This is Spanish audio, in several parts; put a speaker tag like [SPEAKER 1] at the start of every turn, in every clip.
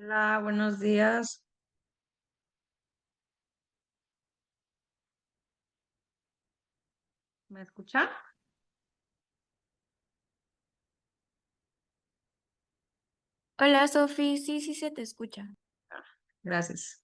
[SPEAKER 1] Hola, buenos días. ¿Me escucha?
[SPEAKER 2] Hola Sofi, sí, sí se te escucha.
[SPEAKER 1] Gracias.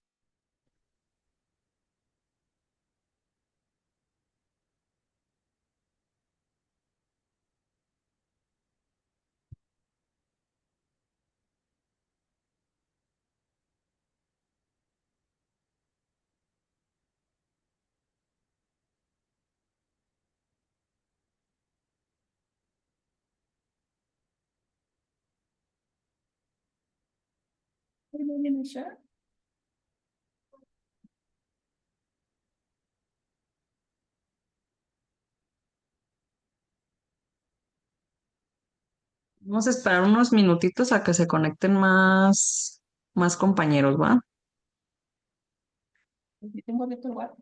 [SPEAKER 1] Vamos a esperar unos minutitos a que se conecten más compañeros, ¿va? Aquí tengo abierto el WhatsApp.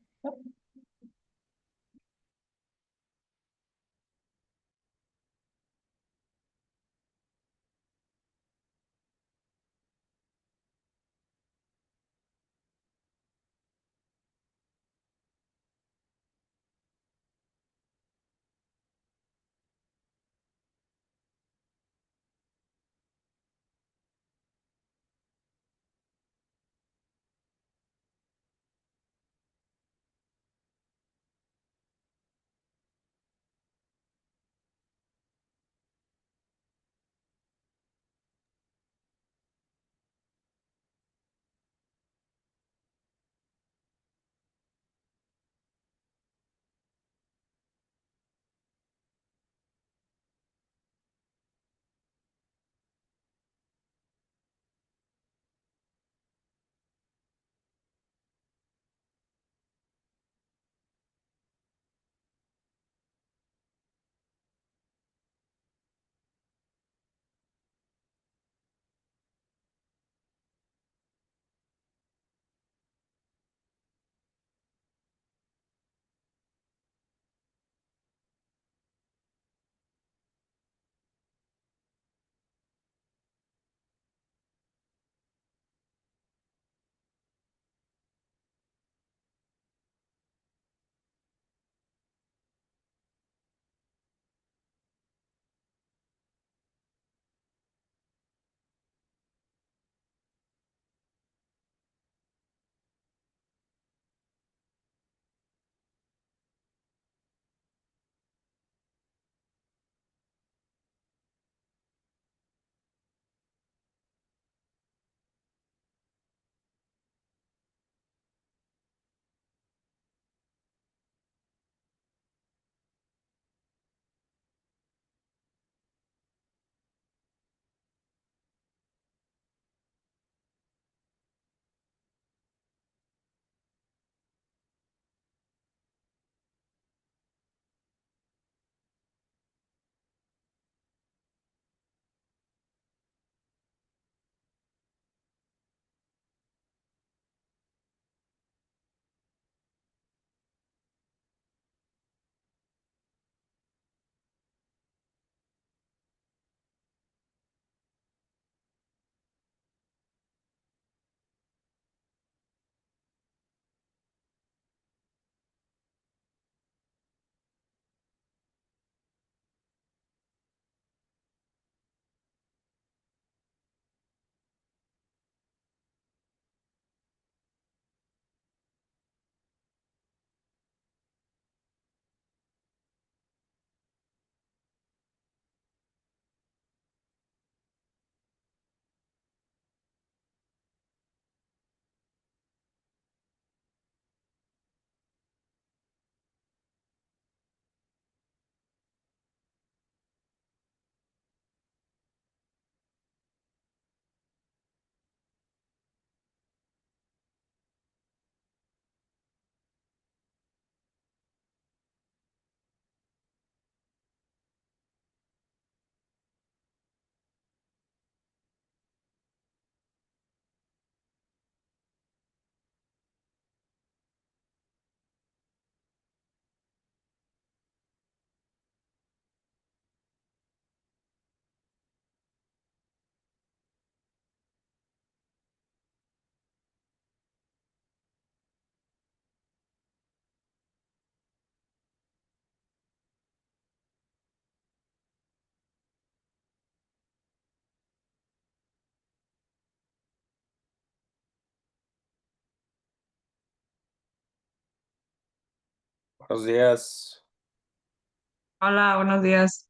[SPEAKER 3] Buenos días.
[SPEAKER 1] Hola, buenos días.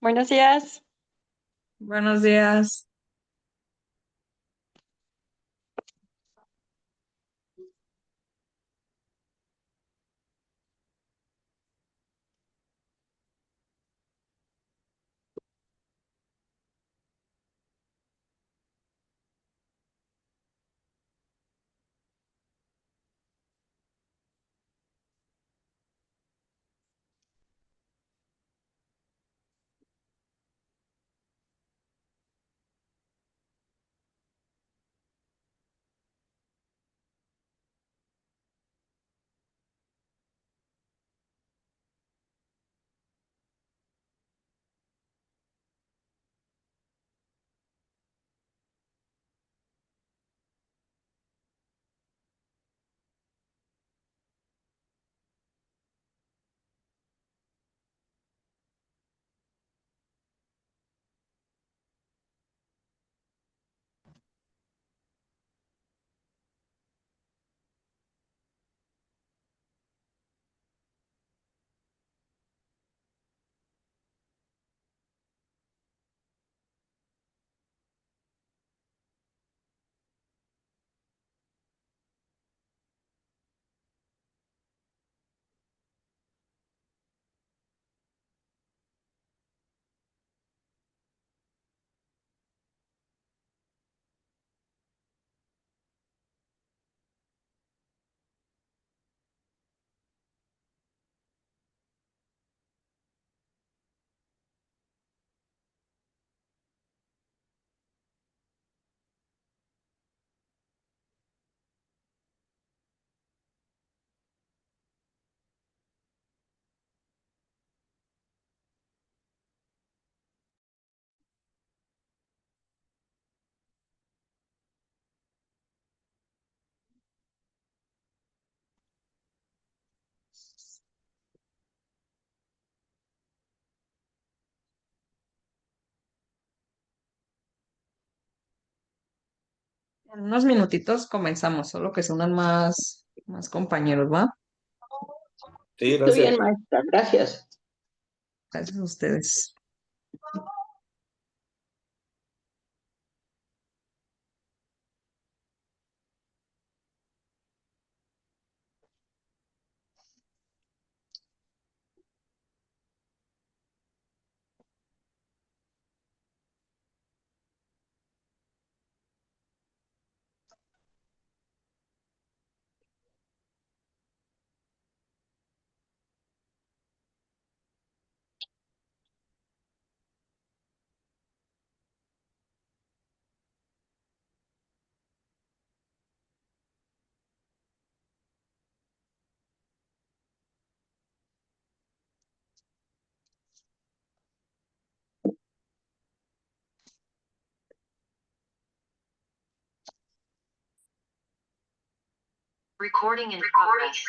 [SPEAKER 4] Buenos días.
[SPEAKER 1] Buenos días. En unos minutitos comenzamos, solo que se unan más compañeros, ¿va?
[SPEAKER 3] Sí,
[SPEAKER 4] Muy bien,
[SPEAKER 3] gracias.
[SPEAKER 4] maestra, gracias.
[SPEAKER 1] Gracias a ustedes.
[SPEAKER 5] Recording in progress.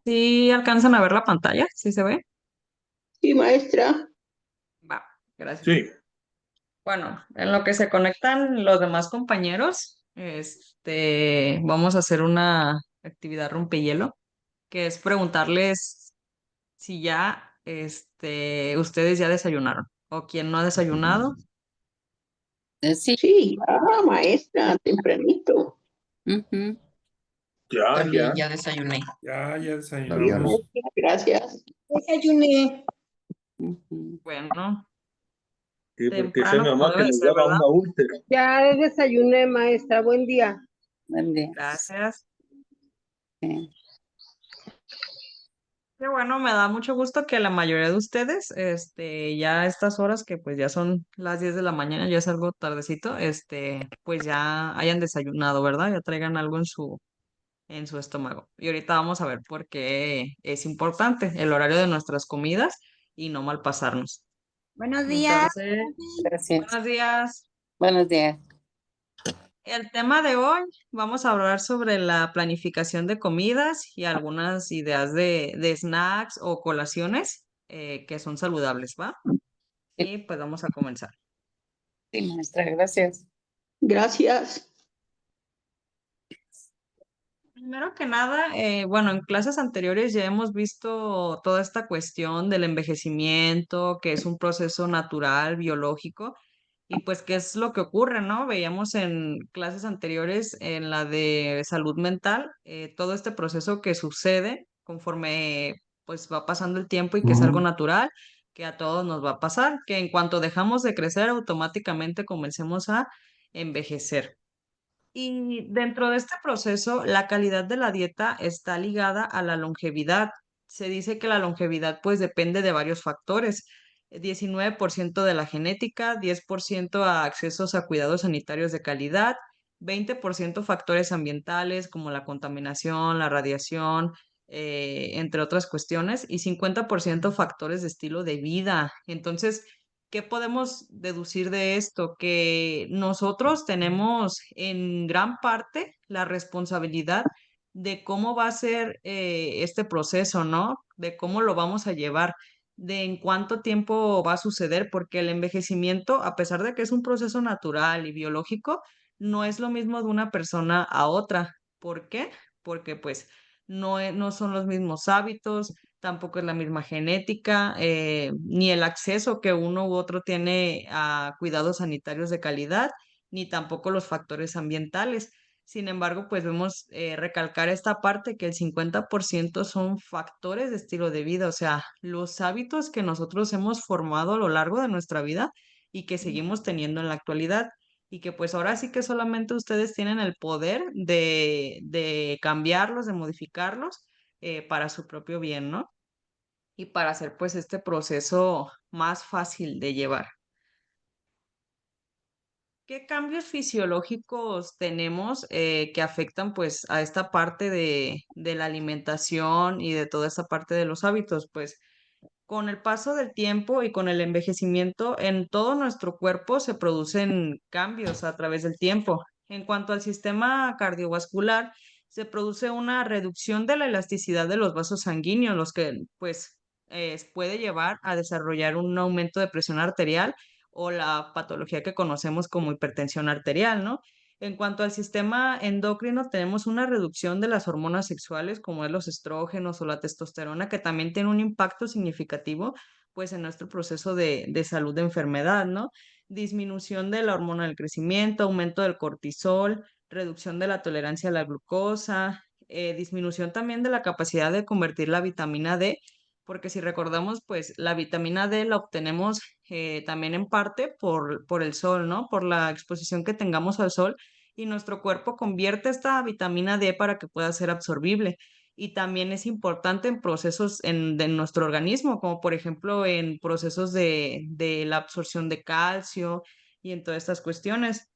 [SPEAKER 1] ¿Sí alcanzan a ver la pantalla? ¿Sí se ve?
[SPEAKER 4] Sí, maestra.
[SPEAKER 1] Va, gracias.
[SPEAKER 3] Sí.
[SPEAKER 1] Bueno, en lo que se conectan los demás compañeros, vamos a hacer una actividad rompehielo, que es preguntarles si ya, ustedes ya desayunaron o quién no ha desayunado.
[SPEAKER 6] Sí.
[SPEAKER 4] Sí, maestra, tempranito.
[SPEAKER 6] Ujú.
[SPEAKER 3] Ya,
[SPEAKER 1] También
[SPEAKER 3] ya.
[SPEAKER 1] ya desayuné.
[SPEAKER 7] Ya
[SPEAKER 4] Bien,
[SPEAKER 7] desayunamos.
[SPEAKER 4] maestra, gracias.
[SPEAKER 8] Desayuné.
[SPEAKER 6] Ujú.
[SPEAKER 1] Bueno,
[SPEAKER 3] Sí, porque sé mi
[SPEAKER 1] temprano como
[SPEAKER 3] mamá que
[SPEAKER 1] debe de
[SPEAKER 3] nos
[SPEAKER 1] ser,
[SPEAKER 3] daba
[SPEAKER 1] ¿verdad?
[SPEAKER 3] una úlcera.
[SPEAKER 8] Ya desayuné, maestra. Buen día.
[SPEAKER 6] Buen día.
[SPEAKER 1] Gracias.
[SPEAKER 6] Sí.
[SPEAKER 1] Qué bueno, me da mucho gusto que la mayoría de ustedes, ya a estas horas que pues ya son las 10 de la mañana, ya es algo tardecito, pues ya hayan desayunado, ¿verdad? Ya traigan algo en su estómago. Y ahorita vamos a ver por qué es importante el horario de nuestras comidas y no malpasarnos.
[SPEAKER 8] Buenos días.
[SPEAKER 1] Entonces,
[SPEAKER 6] Gracias.
[SPEAKER 1] buenos días.
[SPEAKER 6] Buenos días.
[SPEAKER 1] El tema de hoy, vamos a hablar sobre la planificación de comidas y algunas ideas de snacks o colaciones que son saludables, ¿va?
[SPEAKER 6] Sí,
[SPEAKER 1] Y pues vamos a comenzar.
[SPEAKER 6] sí, maestra, gracias.
[SPEAKER 4] Gracias.
[SPEAKER 1] Primero que nada, bueno, en clases anteriores ya hemos visto toda esta cuestión del envejecimiento, que es un proceso natural, biológico, y pues qué es lo que ocurre, ¿no? Veíamos en clases anteriores, en la de salud mental, todo este proceso que sucede conforme pues va pasando el tiempo y que es algo natural, que a todos nos va a pasar, que en cuanto dejamos de crecer, automáticamente comencemos a envejecer. Y dentro de este proceso, la calidad de la dieta está ligada a la longevidad. Se dice que la longevidad pues depende de varios factores. 19% de la genética, 10% a accesos a cuidados sanitarios de calidad, 20% factores ambientales como la contaminación, la radiación, entre otras cuestiones, y 50% factores de estilo de vida. Entonces, ¿qué podemos deducir de esto? Que nosotros tenemos en gran parte la responsabilidad de cómo va a ser este proceso, ¿no? De cómo lo vamos a llevar, de en cuánto tiempo va a suceder, porque el envejecimiento, a pesar de que es un proceso natural y biológico, no es lo mismo de una persona a otra. ¿Por qué? Porque pues no son los mismos hábitos, tampoco es la misma genética, ni el acceso que uno u otro tiene a cuidados sanitarios de calidad, ni tampoco los factores ambientales. Sin embargo, pues vemos recalcar esta parte que el 50% son factores de estilo de vida, o sea, los hábitos que nosotros hemos formado a lo largo de nuestra vida y que seguimos teniendo en la actualidad. Y que pues ahora sí que solamente ustedes tienen el poder de cambiarlos, de modificarlos para su propio bien, ¿no? Y para hacer pues este proceso más fácil de llevar. ¿Qué cambios fisiológicos tenemos que afectan pues a esta parte de la alimentación y de toda esta parte de los hábitos? Pues con el paso del tiempo y con el envejecimiento, en todo nuestro cuerpo se producen cambios a través del tiempo. En cuanto al sistema cardiovascular, se produce una reducción de la elasticidad de los vasos sanguíneos, los que pues puede llevar a desarrollar un aumento de presión arterial o la patología que conocemos como hipertensión arterial, ¿no? En cuanto al sistema endocrino, tenemos una reducción de las hormonas sexuales, como es los estrógenos o la testosterona, que también tiene un impacto significativo, pues, en nuestro proceso de salud de enfermedad, ¿no? Disminución de la hormona del crecimiento, aumento del cortisol, reducción de la tolerancia a la glucosa, disminución también de la capacidad de convertir la vitamina D, porque si recordamos, pues la vitamina D la obtenemos también en parte por el sol, ¿no? Por la exposición que tengamos al sol y nuestro cuerpo convierte esta vitamina D para que pueda ser absorbible. Y también es importante en procesos de nuestro organismo, como por ejemplo en procesos de la absorción de calcio y en todas estas cuestiones.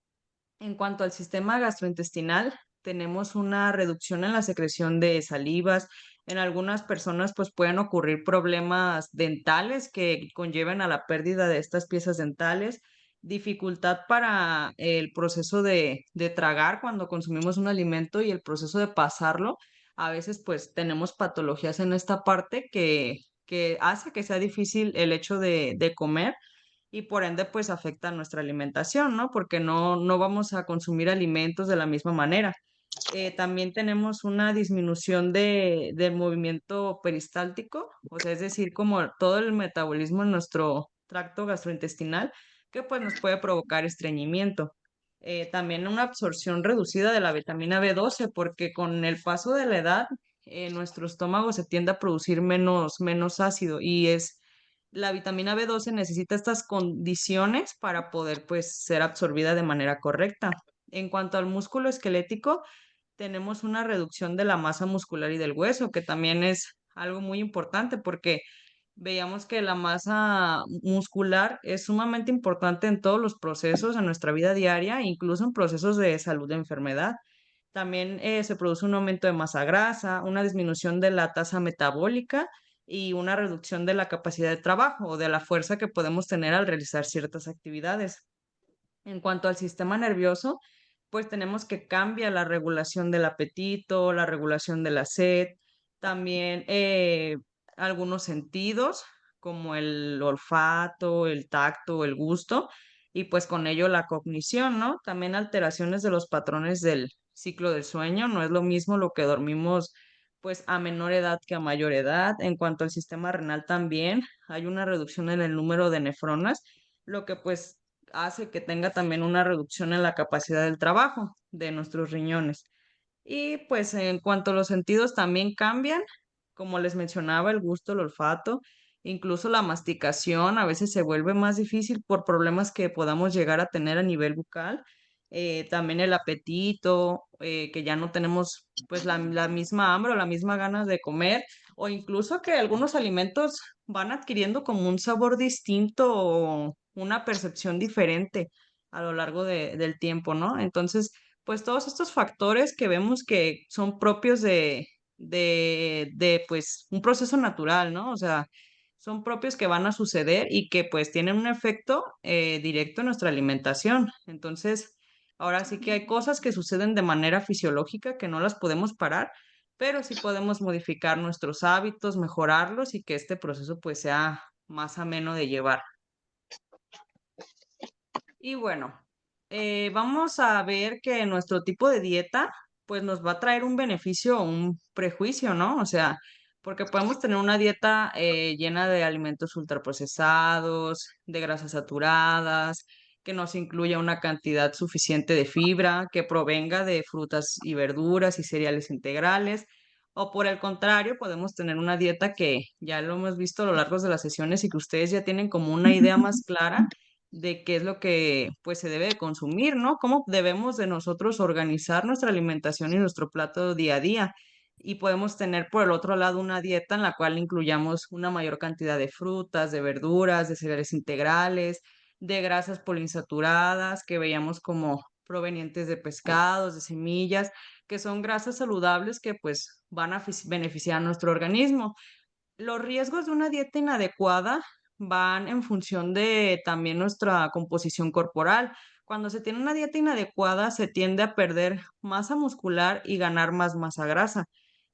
[SPEAKER 1] En cuanto al sistema gastrointestinal, tenemos una reducción en la secreción de salivas. En algunas personas, pues pueden ocurrir problemas dentales que conlleven a la pérdida de estas piezas dentales, dificultad para el proceso de tragar cuando consumimos un alimento y el proceso de pasarlo a veces pues tenemos patologías en esta parte que hace que sea difícil el hecho de comer y por ende pues afecta nuestra alimentación, ¿no? Porque no vamos a consumir alimentos de la misma manera. También tenemos una disminución del movimiento peristáltico, o sea, es decir, como todo el metabolismo en nuestro tracto gastrointestinal, que pues nos puede provocar estreñimiento. También una absorción reducida de la vitamina B12, porque con el paso de la edad, nuestro estómago se tiende a producir menos ácido y la vitamina B12 necesita estas condiciones para poder pues ser absorbida de manera correcta. En cuanto al músculo esquelético, tenemos una reducción de la masa muscular y del hueso, que también es algo muy importante porque veíamos que la masa muscular es sumamente importante en todos los procesos en nuestra vida diaria, incluso en procesos de salud de enfermedad. También se produce un aumento de masa grasa, una disminución de la tasa metabólica y una reducción de la capacidad de trabajo o de la fuerza que podemos tener al realizar ciertas actividades. En cuanto al sistema nervioso, pues tenemos que cambia la regulación del apetito, la regulación de la sed, también algunos sentidos como el olfato, el tacto, el gusto y pues con ello la cognición, ¿no? También alteraciones de los patrones del ciclo del sueño, no es lo mismo lo que dormimos pues a menor edad que a mayor edad. En cuanto al sistema renal también hay una reducción en el número de nefronas, lo que pues hace que tenga también una reducción en la capacidad del trabajo de nuestros riñones. Y pues en cuanto a los sentidos también cambian, como les mencionaba, el gusto, el olfato, incluso la masticación a veces se vuelve más difícil por problemas que podamos llegar a tener a nivel bucal. También el apetito, que ya no tenemos pues la misma hambre o la misma ganas de comer, o incluso que algunos alimentos van adquiriendo como un sabor distinto o una percepción diferente a lo largo del tiempo, ¿no? Entonces, pues todos estos factores que vemos que son propios de pues un proceso natural, ¿no? O sea, son propios que van a suceder y que pues tienen un efecto directo en nuestra alimentación. Entonces, ahora sí que hay cosas que suceden de manera fisiológica que no las podemos parar, pero sí podemos modificar nuestros hábitos, mejorarlos y que este proceso pues sea más ameno de llevar. Y bueno, vamos a ver que nuestro tipo de dieta pues nos va a traer un beneficio o un prejuicio, ¿no? O sea, porque podemos tener una dieta llena de alimentos ultraprocesados, de grasas saturadas, que nos incluya una cantidad suficiente de fibra, que provenga de frutas y verduras y cereales integrales. O por el contrario, podemos tener una dieta que ya lo hemos visto a lo largo de las sesiones y que ustedes ya tienen como una idea más clara de qué es lo que pues se debe de consumir, ¿no? Cómo debemos de nosotros organizar nuestra alimentación y nuestro plato día a día. Y podemos tener por el otro lado una dieta en la cual incluyamos una mayor cantidad de frutas, de verduras, de cereales integrales, de grasas poliinsaturadas que veíamos como provenientes de pescados, de semillas, que son grasas saludables que pues van a beneficiar a nuestro organismo. Los riesgos de una dieta inadecuada van en función de también nuestra composición corporal. Cuando se tiene una dieta inadecuada, se tiende a perder masa muscular y ganar más masa grasa.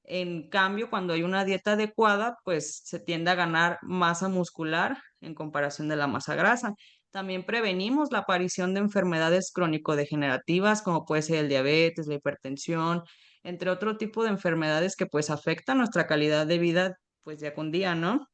[SPEAKER 1] En cambio, cuando hay una dieta adecuada, pues se tiende a ganar masa muscular en comparación de la masa grasa. También prevenimos la aparición de enfermedades crónico-degenerativas, como puede ser el diabetes, la hipertensión, entre otro tipo de enfermedades que pues afectan nuestra calidad de vida pues día con día, ¿no?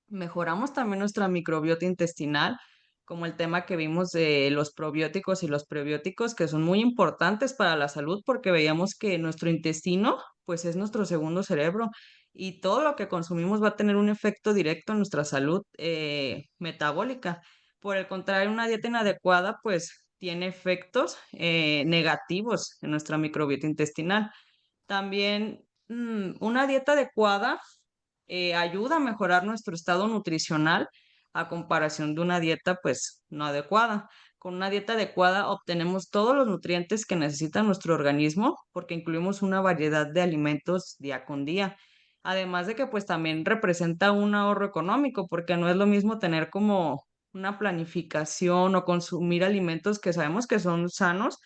[SPEAKER 1] Mejoramos también nuestra microbiota intestinal, como el tema que vimos de los probióticos y los prebióticos, que son muy importantes para la salud porque veíamos que nuestro intestino, pues es nuestro segundo cerebro y todo lo que consumimos va a tener un efecto directo en nuestra salud metabólica. Por el contrario, una dieta inadecuada, pues tiene efectos negativos en nuestra microbiota intestinal. También una dieta adecuada ayuda a mejorar nuestro estado nutricional a comparación de una dieta pues no adecuada. Con una dieta adecuada obtenemos todos los nutrientes que necesita nuestro organismo porque incluimos una variedad de alimentos día con día. Además de que pues también representa un ahorro económico porque no es lo mismo tener como una planificación o consumir alimentos que sabemos que son sanos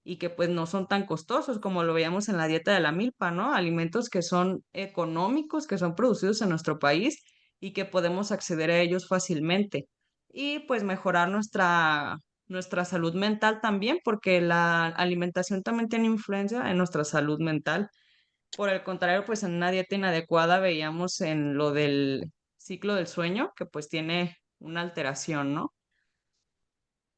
[SPEAKER 1] y que pues no son tan costosos como lo veíamos en la dieta de la milpa, ¿no? Alimentos que son económicos, que son producidos en nuestro país y que podemos acceder a ellos fácilmente. Y pues mejorar nuestra salud mental también, porque la alimentación también tiene influencia en nuestra salud mental. Por el contrario, pues en una dieta inadecuada veíamos en lo del ciclo del sueño, que pues tiene una alteración, ¿no?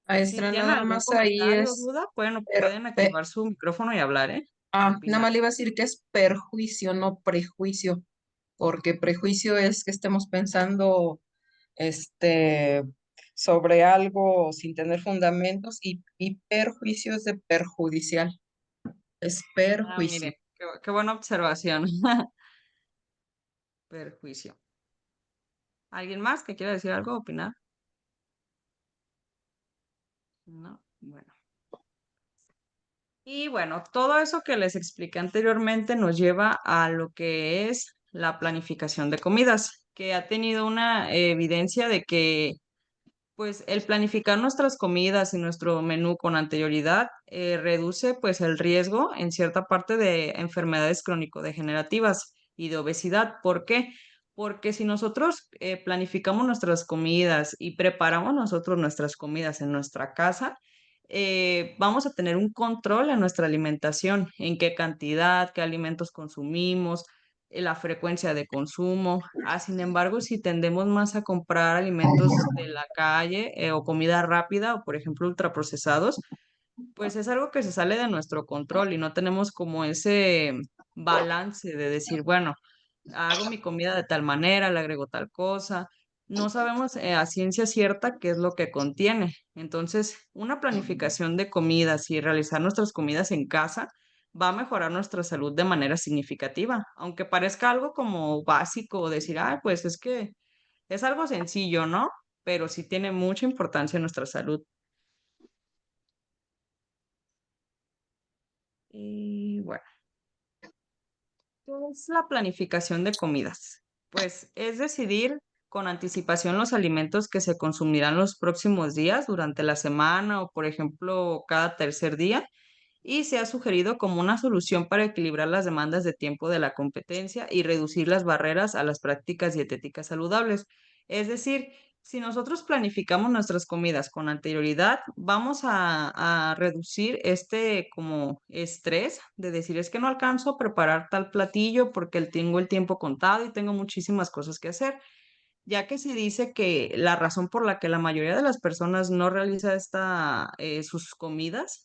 [SPEAKER 1] Si
[SPEAKER 7] Maestra,
[SPEAKER 1] tienen
[SPEAKER 7] nada
[SPEAKER 1] algún
[SPEAKER 7] más ahí
[SPEAKER 1] comentario o
[SPEAKER 7] es,
[SPEAKER 1] duda,
[SPEAKER 7] per-
[SPEAKER 1] pueden
[SPEAKER 7] pe-
[SPEAKER 1] activar su micrófono y hablar, ¿eh? Para
[SPEAKER 7] nada
[SPEAKER 1] opinar.
[SPEAKER 7] más le iba a decir que es perjuicio, no prejuicio, porque prejuicio es que estemos pensando, este, sobre algo sin tener fundamentos y perjuicio es de perjudicial, es
[SPEAKER 1] Ah,
[SPEAKER 7] perjuicio.
[SPEAKER 1] mire, qué buena observación. Perjuicio. ¿Alguien más que quiera decir algo, opinar? No, bueno. Y bueno, todo eso que les expliqué anteriormente nos lleva a lo que es la planificación de comidas, que ha tenido una evidencia de que pues el planificar nuestras comidas y nuestro menú con anterioridad reduce pues el riesgo en cierta parte de enfermedades crónico-degenerativas y de obesidad. ¿Por qué? Porque si nosotros planificamos nuestras comidas y preparamos nosotros nuestras comidas en nuestra casa, vamos a tener un control en nuestra alimentación, en qué cantidad, qué alimentos consumimos, la frecuencia de consumo. Sin embargo, si tendemos más a comprar alimentos de la calle o comida rápida o, por ejemplo, ultraprocesados, pues es algo que se sale de nuestro control y no tenemos como ese balance de decir, bueno, hago mi comida de tal manera, le agrego tal cosa. No sabemos a ciencia cierta qué es lo que contiene. Entonces, una planificación de comidas y realizar nuestras comidas en casa va a mejorar nuestra salud de manera significativa, aunque parezca algo como básico o decir, ah, pues es que es algo sencillo, ¿no? Pero sí tiene mucha importancia en nuestra salud. Y bueno. ¿Qué es la planificación de comidas? Pues es decidir con anticipación los alimentos que se consumirán los próximos días durante la semana o, por ejemplo, cada tercer día y se ha sugerido como una solución para equilibrar las demandas de tiempo de la competencia y reducir las barreras a las prácticas dietéticas saludables. Es decir, si nosotros planificamos nuestras comidas con anterioridad, vamos a reducir este como estrés de decir es que no alcanzo a preparar tal platillo porque tengo el tiempo contado y tengo muchísimas cosas que hacer, ya que se dice que la razón por la que la mayoría de las personas no realiza sus comidas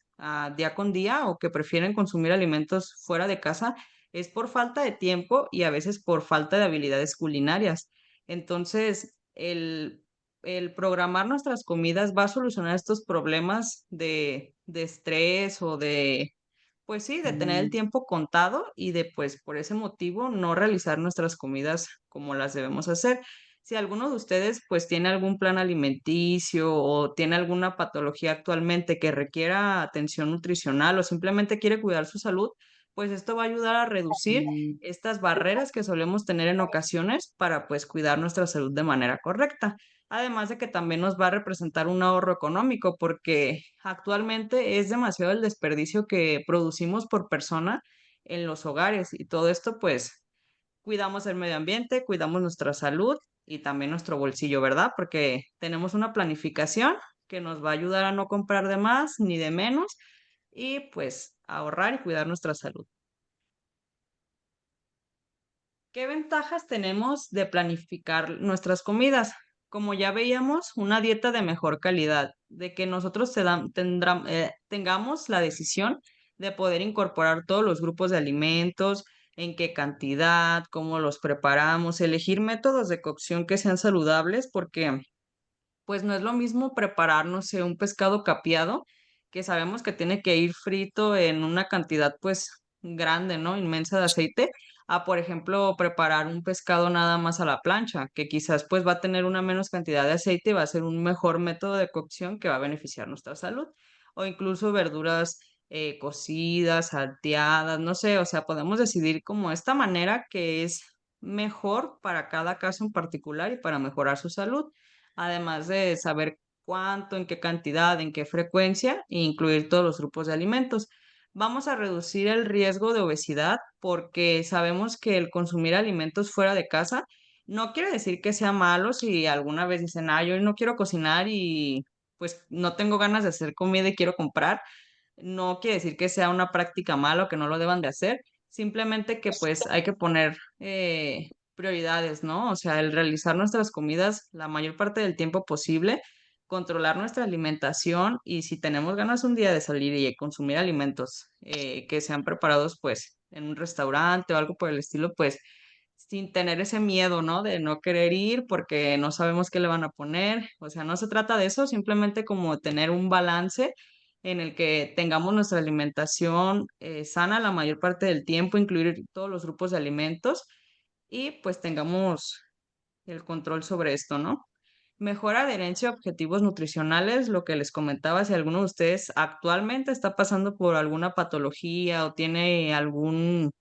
[SPEAKER 1] día con día o que prefieren consumir alimentos fuera de casa es por falta de tiempo y a veces por falta de habilidades culinarias. Entonces, el programar nuestras comidas va a solucionar estos problemas de estrés o pues sí, de tener el tiempo contado y de, pues, por ese motivo no realizar nuestras comidas como las debemos hacer. Si alguno de ustedes pues tiene algún plan alimenticio o tiene alguna patología actualmente que requiera atención nutricional o simplemente quiere cuidar su salud, pues esto va a ayudar a reducir estas barreras que solemos tener en ocasiones para pues cuidar nuestra salud de manera correcta. Además de que también nos va a representar un ahorro económico porque actualmente es demasiado el desperdicio que producimos por persona en los hogares y todo esto pues cuidamos el medio ambiente, cuidamos nuestra salud y también nuestro bolsillo, ¿verdad? Porque tenemos una planificación que nos va a ayudar a no comprar de más ni de menos y pues ahorrar y cuidar nuestra salud. ¿Qué ventajas tenemos de planificar nuestras comidas? Como ya veíamos, una dieta de mejor calidad, de que nosotros tengamos la decisión de poder incorporar todos los grupos de alimentos, en qué cantidad, cómo los preparamos, elegir métodos de cocción que sean saludables, porque pues no es lo mismo preparar, no sé, un pescado capeado, que sabemos que tiene que ir frito en una cantidad pues grande, ¿no? Inmensa de aceite, a por ejemplo preparar un pescado nada más a la plancha, que quizás pues va a tener una menos cantidad de aceite y va a ser un mejor método de cocción que va a beneficiar nuestra salud. O incluso verduras cocidas, salteadas, no sé, o sea, podemos decidir como esta manera que es mejor para cada caso en particular y para mejorar su salud además de saber cuánto, en qué cantidad, en qué frecuencia, e incluir todos los grupos de alimentos. Vamos a reducir el riesgo de obesidad porque sabemos que el consumir alimentos fuera de casa no quiere decir que sea malo si alguna vez dicen, ah, yo no quiero cocinar y pues no tengo ganas de hacer comida y quiero comprar. No quiere decir que sea una práctica mala o que no lo deban de hacer, simplemente que pues hay que poner prioridades, ¿no? O sea, el realizar nuestras comidas la mayor parte del tiempo posible, controlar nuestra alimentación y si tenemos ganas un día de salir y consumir alimentos que sean preparados pues en un restaurante o algo por el estilo, pues sin tener ese miedo, ¿no? De no querer ir porque no sabemos qué le van a poner. O sea, no se trata de eso, simplemente como tener un balance en el que tengamos nuestra alimentación sana la mayor parte del tiempo, incluir todos los grupos de alimentos y pues tengamos el control sobre esto, ¿no? Mejor adherencia a objetivos nutricionales, lo que les comentaba, si alguno de ustedes actualmente está pasando por alguna patología o tiene algún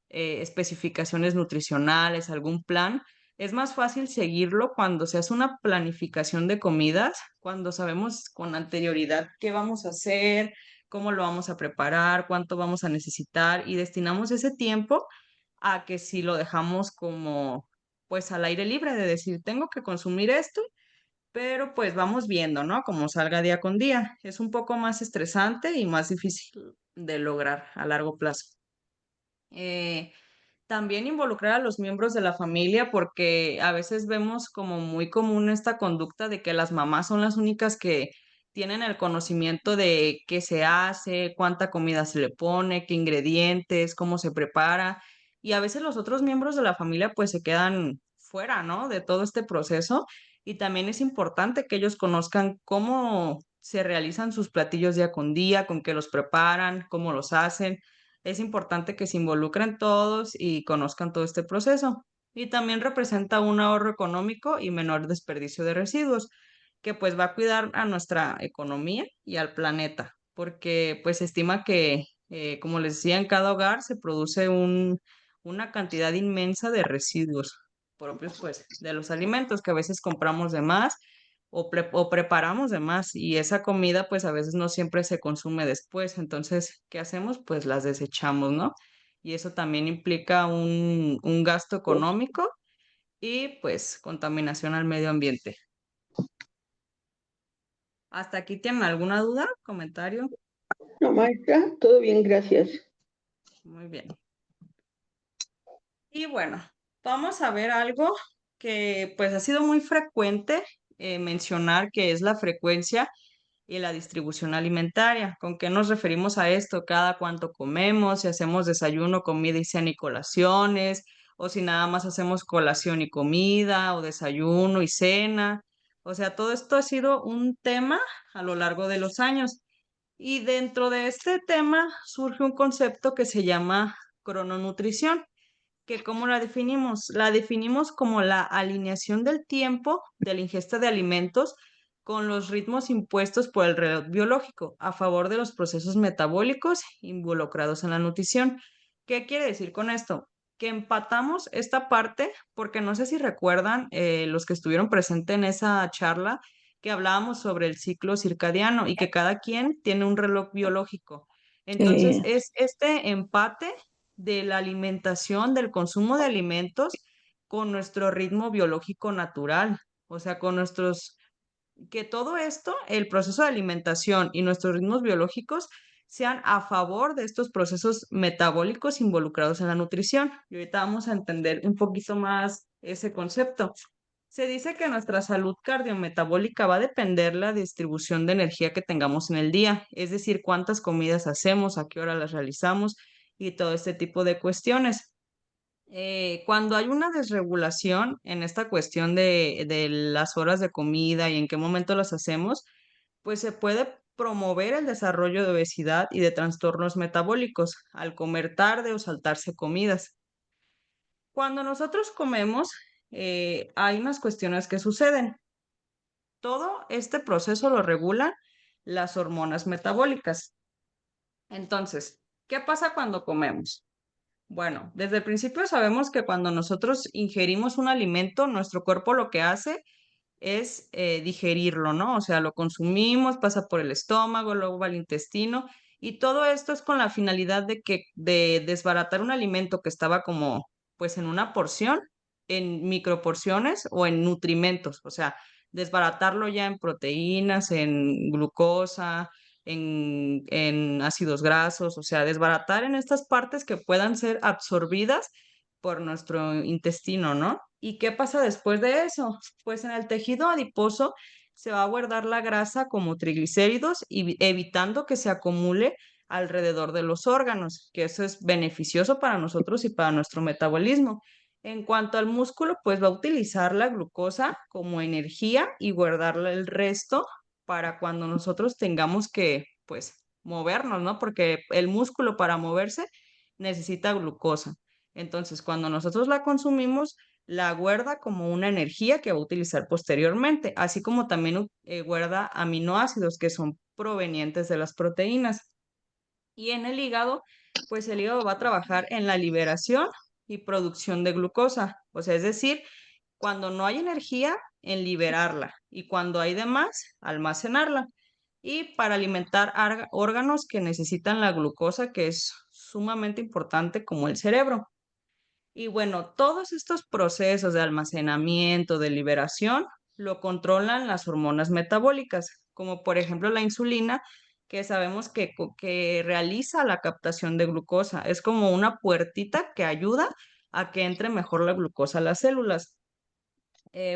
[SPEAKER 1] especificaciones nutricionales, algún plan, es más fácil seguirlo cuando se hace una planificación de comidas, cuando sabemos con anterioridad qué vamos a hacer, cómo lo vamos a preparar, cuánto vamos a necesitar y destinamos ese tiempo a que si lo dejamos como pues al aire libre de decir, tengo que consumir esto, pero pues vamos viendo, ¿no? Como salga día con día. Es un poco más estresante y más difícil de lograr a largo plazo. Eh, También involucrar a los miembros de la familia porque a veces vemos como muy común esta conducta de que las mamás son las únicas que tienen el conocimiento de qué se hace, cuánta comida se le pone, qué ingredientes, cómo se prepara. Y a veces los otros miembros de la familia pues se quedan fuera, ¿no? De todo este proceso. Y también es importante que ellos conozcan cómo se realizan sus platillos día con día, con qué los preparan, cómo los hacen. Es importante que se involucren todos y conozcan todo este proceso. Y también representa un ahorro económico y menor desperdicio de residuos, que pues va a cuidar a nuestra economía y al planeta, porque pues se estima que, como les decía, en cada hogar se produce una cantidad inmensa de residuos propios pues de los alimentos que a veces compramos de más o preparamos de más y esa comida pues a veces no siempre se consume después. Entonces, ¿qué hacemos? Pues las desechamos, ¿no? Y eso también implica un gasto económico y pues contaminación al medio ambiente. ¿Hasta aquí tienen alguna duda, comentario?
[SPEAKER 4] No, maestra, todo bien, gracias.
[SPEAKER 1] Muy bien. Y bueno, vamos a ver algo que pues ha sido muy frecuente mencionar, que es la frecuencia y la distribución alimentaria. ¿Con qué nos referimos a esto? Cada cuánto comemos, si hacemos desayuno, comida y cena y colaciones, o si nada más hacemos colación y comida, o desayuno y cena. O sea, todo esto ha sido un tema a lo largo de los años. Y dentro de este tema surge un concepto que se llama crononutrición, que ¿cómo la definimos? La definimos como la alineación del tiempo de la ingesta de alimentos con los ritmos impuestos por el reloj biológico a favor de los procesos metabólicos involucrados en la nutrición. ¿Qué quiere decir con esto? Que empatamos esta parte, porque no sé si recuerdan los que estuvieron presentes en esa charla, que hablábamos sobre el ciclo circadiano y que cada quien tiene un reloj biológico. Entonces, es este empate de la alimentación, del consumo de alimentos con nuestro ritmo biológico natural, o sea, con nuestros, que todo esto, el proceso de alimentación y nuestros ritmos biológicos sean a favor de estos procesos metabólicos involucrados en la nutrición. Y ahorita vamos a entender un poquito más ese concepto. Se dice que nuestra salud cardiometabólica va a depender la distribución de energía que tengamos en el día, es decir, cuántas comidas hacemos, a qué hora las realizamos y todo este tipo de cuestiones. Cuando hay una desregulación en esta cuestión de las horas de comida y en qué momento las hacemos, pues se puede promover el desarrollo de obesidad y de trastornos metabólicos al comer tarde o saltarse comidas. Cuando nosotros comemos, hay unas cuestiones que suceden. Todo este proceso lo regulan las hormonas metabólicas. Entonces, ¿qué pasa cuando comemos? Bueno, desde el principio sabemos que cuando nosotros ingerimos un alimento, nuestro cuerpo lo que hace es digerirlo, ¿no? O sea, lo consumimos, pasa por el estómago, luego va al intestino y todo esto es con la finalidad de desbaratar un alimento que estaba como pues en una porción, en microporciones o en nutrimentos, o sea, desbaratarlo ya en proteínas, en glucosa, en ácidos grasos, o sea, desbaratar en estas partes que puedan ser absorbidas por nuestro intestino, ¿no? ¿Y qué pasa después de eso? Pues en el tejido adiposo se va a guardar la grasa como triglicéridos y evitando que se acumule alrededor de los órganos, que eso es beneficioso para nosotros y para nuestro metabolismo. En cuanto al músculo, pues va a utilizar la glucosa como energía y guardarle el resto para cuando nosotros tengamos que, pues, movernos, ¿no? Porque el músculo para moverse necesita glucosa. Entonces, cuando nosotros la consumimos, la guarda como una energía que va a utilizar posteriormente, así como también guarda aminoácidos que son provenientes de las proteínas. Y en el hígado, pues el hígado va a trabajar en la liberación y producción de glucosa, o sea, es decir, cuando no hay energía, en liberarla y cuando hay de más, almacenarla. Y para alimentar órganos que necesitan la glucosa, que es sumamente importante, como el cerebro. Y bueno, todos estos procesos de almacenamiento, de liberación, lo controlan las hormonas metabólicas, como por ejemplo la insulina, que sabemos que realiza la captación de glucosa. Es como una puertita que ayuda a que entre mejor la glucosa a las células.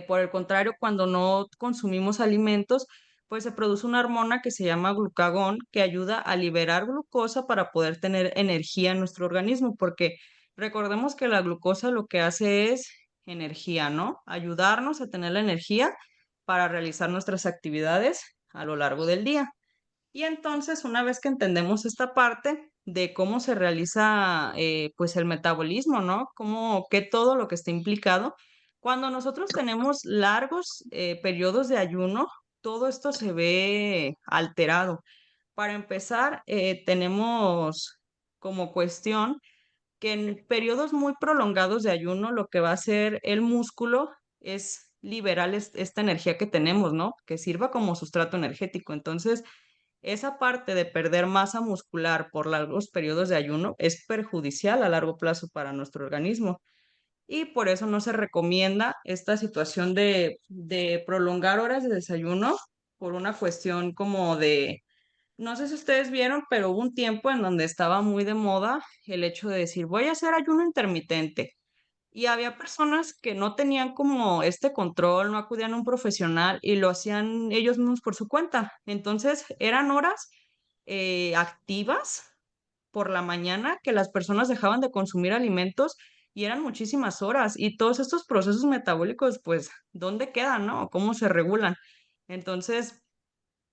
[SPEAKER 1] Por el contrario, cuando no consumimos alimentos, pues se produce una hormona que se llama glucagón, que ayuda a liberar glucosa para poder tener energía en nuestro organismo, porque recordemos que la glucosa lo que hace es energía, ¿no? Ayudarnos a tener la energía para realizar nuestras actividades a lo largo del día. Y entonces, una vez que entendemos esta parte de cómo se realiza pues el metabolismo, ¿no? Cómo, que todo lo que está implicado, cuando nosotros tenemos largos periodos de ayuno, todo esto se ve alterado. Para empezar, tenemos como cuestión que en periodos muy prolongados de ayuno, lo que va a hacer el músculo es liberar esta energía que tenemos, ¿no? Que sirva como sustrato energético. Entonces, esa parte de perder masa muscular por largos periodos de ayuno es perjudicial a largo plazo para nuestro organismo y por eso no se recomienda esta situación de prolongar horas de desayuno por una cuestión como de, no sé si ustedes vieron, pero hubo un tiempo en donde estaba muy de moda el hecho de decir, voy a hacer ayuno intermitente. Y había personas que no tenían como este control, no acudían a un profesional y lo hacían ellos mismos por su cuenta. Entonces eran horas activas por la mañana que las personas dejaban de consumir alimentos y eran muchísimas horas. Y todos estos procesos metabólicos, pues, ¿dónde quedan, no? ¿Cómo se regulan? Entonces,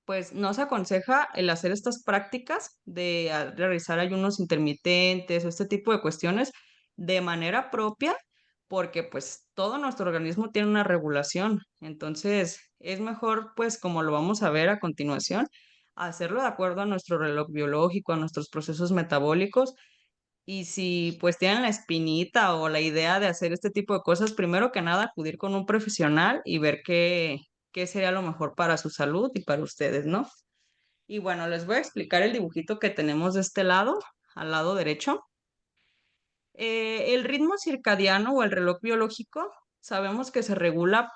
[SPEAKER 1] pues no se aconseja el hacer estas prácticas de realizar ayunos intermitentes o este tipo de cuestiones de manera propia, porque pues todo nuestro organismo tiene una regulación. Entonces, es mejor, pues como lo vamos a ver a continuación, hacerlo de acuerdo a nuestro reloj biológico, a nuestros procesos metabólicos. Y si pues tienen la espinita o la idea de hacer este tipo de cosas, primero que nada acudir con un profesional y ver qué sería lo mejor para su salud y para ustedes, ¿no? Y bueno, les voy a explicar el dibujito que tenemos de este lado, al lado derecho. El ritmo circadiano o el reloj biológico, sabemos que se regula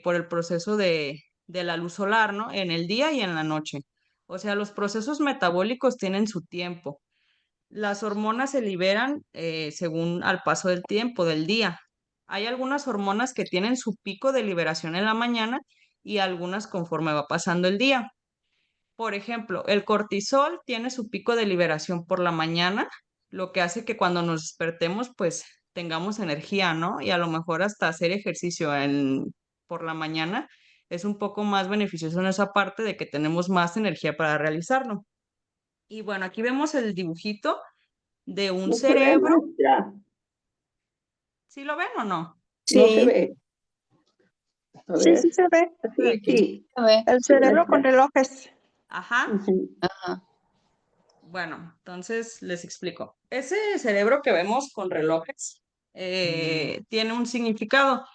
[SPEAKER 1] por el proceso de la luz solar, ¿no? En el día y en la noche. O sea, los procesos metabólicos tienen su tiempo. Las hormonas se liberan según al paso del tiempo, del día. Hay algunas hormonas que tienen su pico de liberación en la mañana y algunas conforme va pasando el día. Por ejemplo, el cortisol tiene su pico de liberación por la mañana, lo que hace que cuando nos despertemos, pues tengamos energía, ¿no? Y a lo mejor hasta hacer ejercicio por la mañana es un poco más beneficioso en esa parte de que tenemos más energía para realizarlo. Y bueno, aquí vemos el dibujito de un
[SPEAKER 4] No se ve,
[SPEAKER 1] cerebro.
[SPEAKER 4] maestra.
[SPEAKER 1] ¿Sí lo ven o no?
[SPEAKER 4] No se ve. A
[SPEAKER 8] Sí,
[SPEAKER 4] ver,
[SPEAKER 8] sí se ve.
[SPEAKER 4] sí.
[SPEAKER 6] A ver.
[SPEAKER 8] El cerebro con relojes.
[SPEAKER 1] Ajá.
[SPEAKER 4] Ujú.
[SPEAKER 6] Ajá.
[SPEAKER 1] Bueno, entonces les explico. Ese cerebro que vemos con relojes tiene un significado.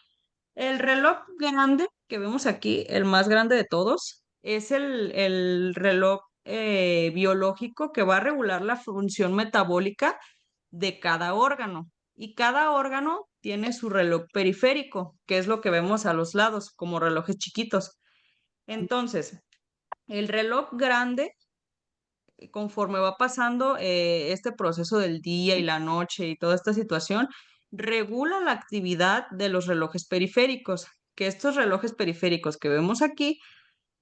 [SPEAKER 1] El reloj grande que vemos aquí, el más grande de todos, es el reloj biológico que va a regular la función metabólica de cada órgano. Y cada órgano tiene su reloj periférico, que es lo que vemos a los lados, como relojes chiquitos. Entonces, el reloj grande, conforme va pasando este proceso del día y la noche y toda esta situación, regula la actividad de los relojes periféricos, que estos relojes periféricos que vemos aquí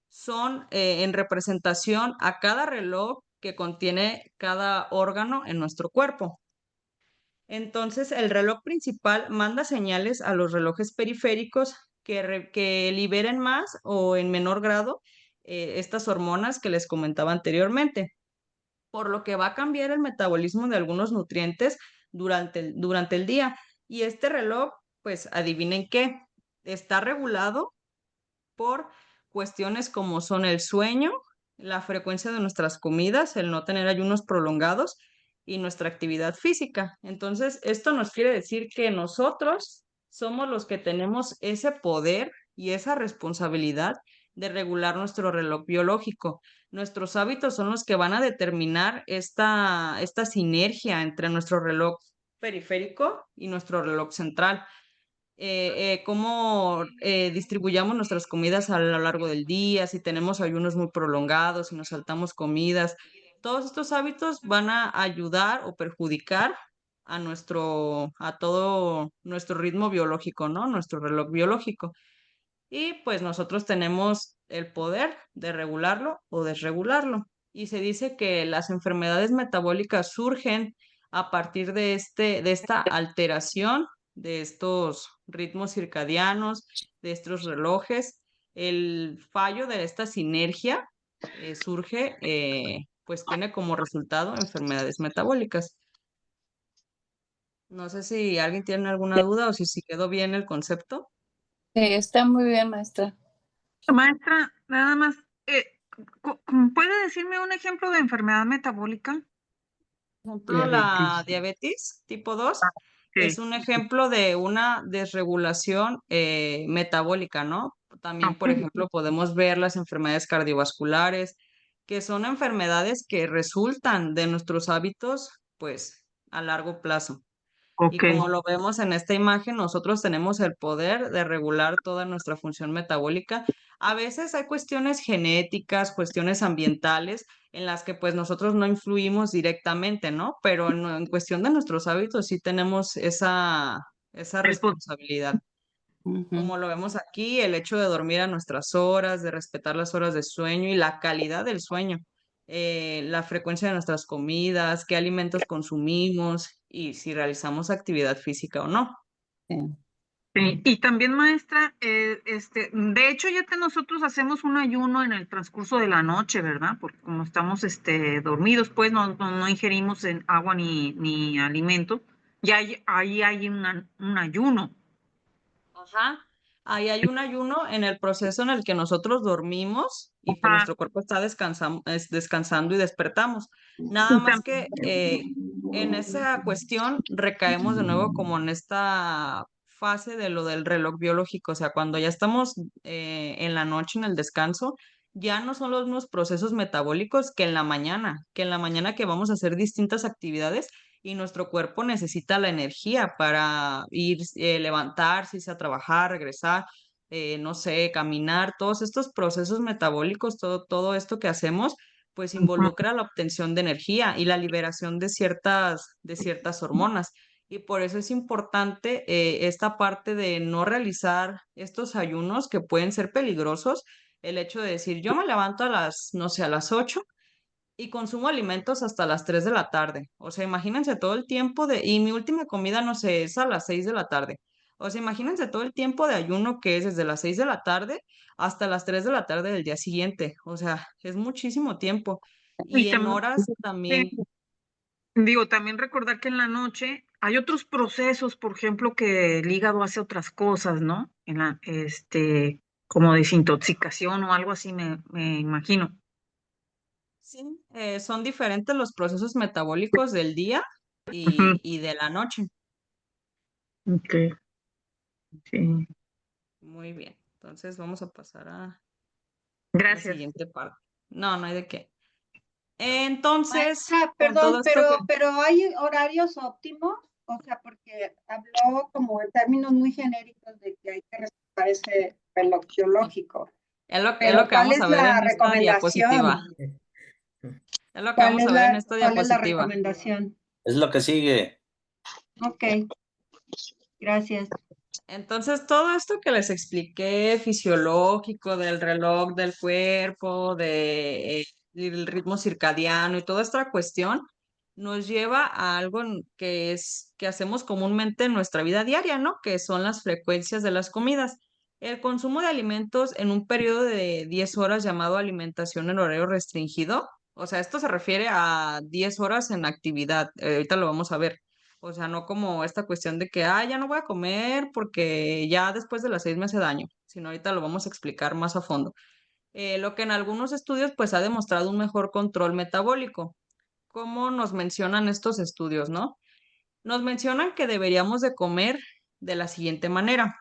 [SPEAKER 1] son en representación a cada reloj que contiene cada órgano en nuestro cuerpo. Entonces, el reloj principal manda señales a los relojes periféricos que liberen más o en menor grado estas hormonas que les comentaba anteriormente, por lo que va a cambiar el metabolismo de algunos nutrientes durante el día. Y este reloj, pues adivinen qué, está regulado por cuestiones como son el sueño, la frecuencia de nuestras comidas, el no tener ayunos prolongados y nuestra actividad física. Entonces, esto nos quiere decir que nosotros somos los que tenemos ese poder y esa responsabilidad de regular nuestro reloj biológico. Nuestros hábitos son los que van a determinar esta sinergia entre nuestro reloj periférico y nuestro reloj central. Cómo distribuyamos nuestras comidas a lo largo del día, si tenemos ayunos muy prolongados, si nos saltamos comidas. Todos estos hábitos van a ayudar o perjudicar a todo nuestro ritmo biológico, ¿no? Nuestro reloj biológico. Y pues nosotros tenemos el poder de regularlo o desregularlo. Y se dice que las enfermedades metabólicas surgen a partir de esta alteración de estos ritmos circadianos, de estos relojes. El fallo de esta sinergia pues tiene como resultado enfermedades metabólicas. No sé si alguien tiene alguna duda o si quedó bien el concepto.
[SPEAKER 6] Está muy bien, maestra.
[SPEAKER 9] Maestra, nada más, ¿puede decirme un ejemplo de enfermedad metabólica?
[SPEAKER 1] Por ejemplo, la diabetes tipo 2 es
[SPEAKER 9] Sí.
[SPEAKER 1] un ejemplo de una desregulación metabólica, ¿no? También, por ejemplo, podemos ver las enfermedades cardiovasculares, que son enfermedades que resultan de nuestros hábitos, pues, a largo plazo. Y
[SPEAKER 9] Ok.
[SPEAKER 1] como lo vemos en esta imagen, nosotros tenemos el poder de regular toda nuestra función metabólica. A veces hay cuestiones genéticas, cuestiones ambientales en las que pues nosotros no influimos directamente, ¿no? Pero en cuestión de nuestros hábitos sí tenemos esa responsabilidad.
[SPEAKER 6] Ujú.
[SPEAKER 1] Como lo vemos aquí, el hecho de dormir a nuestras horas, de respetar las horas de sueño y la calidad del sueño, la frecuencia de nuestras comidas, qué alimentos consumimos y si realizamos actividad física o no.
[SPEAKER 6] Sí.
[SPEAKER 9] Sí, y también, maestra, de hecho ya que nosotros hacemos un ayuno en el transcurso de la noche, ¿verdad? Porque como estamos dormidos, pues no ingerimos agua ni alimento, ahí hay un ayuno.
[SPEAKER 1] Ajá. Ahí hay un ayuno en el proceso en el que nosotros dormimos y pues
[SPEAKER 9] Ajá.
[SPEAKER 1] nuestro cuerpo está descansando y despertamos. Nada más que en esa cuestión recaemos de nuevo como en esta fase de lo del reloj biológico, o sea, cuando ya estamos en la noche en el descanso, ya no son los mismos procesos metabólicos que en la mañana que vamos a hacer distintas actividades y nuestro cuerpo necesita la energía para ir, levantarse, irse a trabajar, regresar, no sé, caminar, todos estos procesos metabólicos, todo esto que hacemos, pues involucra la obtención de energía y la liberación de ciertas hormonas. Y por eso es importante esta parte de no realizar estos ayunos que pueden ser peligrosos. El hecho de decir, yo me levanto a no sé, a las 8 y consumo alimentos hasta las 3 de la tarde. O sea, imagínense todo el tiempo y mi última comida, no sé, es a las 6 de la tarde. O sea, imagínense todo el tiempo de ayuno que es desde las 6 de la tarde hasta las 3 de la tarde del día siguiente. O sea, es muchísimo tiempo. Y
[SPEAKER 9] Y
[SPEAKER 1] en
[SPEAKER 9] también,
[SPEAKER 1] horas también.
[SPEAKER 9] también recordar que en la noche hay otros procesos, por ejemplo, que el hígado hace otras cosas, ¿no? Como desintoxicación o algo así, me imagino.
[SPEAKER 1] Sí, son diferentes los procesos metabólicos del día
[SPEAKER 9] Ujú.
[SPEAKER 1] y de la noche.
[SPEAKER 9] Ok, sí.
[SPEAKER 1] Muy bien. Entonces vamos a pasar a la
[SPEAKER 9] Gracias.
[SPEAKER 1] siguiente parte. No, no hay de qué. Entonces,
[SPEAKER 8] Maestra,
[SPEAKER 1] con todo
[SPEAKER 8] perdón,
[SPEAKER 1] esto que...
[SPEAKER 8] pero ¿hay horarios óptimos? O sea, porque habló como en términos muy genéricos de que hay que respetar ese reloj biológico.
[SPEAKER 1] Es lo
[SPEAKER 8] Pero
[SPEAKER 1] que
[SPEAKER 8] ¿cuál
[SPEAKER 1] vamos
[SPEAKER 8] es
[SPEAKER 1] a ver
[SPEAKER 8] la
[SPEAKER 1] en esta diapositiva.
[SPEAKER 8] recomendación?
[SPEAKER 1] Es lo que vamos a ver en esta
[SPEAKER 8] ¿Cuál es la
[SPEAKER 1] diapositiva.
[SPEAKER 8] recomendación?
[SPEAKER 3] Es lo que sigue.
[SPEAKER 8] Ok, gracias.
[SPEAKER 1] Entonces, todo esto que les expliqué, fisiológico, del reloj del cuerpo, del ritmo circadiano y toda esta cuestión, nos lleva a algo que hacemos comúnmente en nuestra vida diaria, ¿no? Que son las frecuencias de las comidas. El consumo de alimentos en un periodo de 10 horas llamado alimentación en horario restringido. O sea, esto se refiere a 10 horas en actividad. Ahorita lo vamos a ver. O sea, no como esta cuestión de que, ya no voy a comer porque ya después de las 6 me hace daño, sino ahorita lo vamos a explicar más a fondo. Lo que en algunos estudios pues ha demostrado un mejor control metabólico. ¿Cómo nos mencionan estos estudios, no? Nos mencionan que deberíamos de comer de la siguiente manera.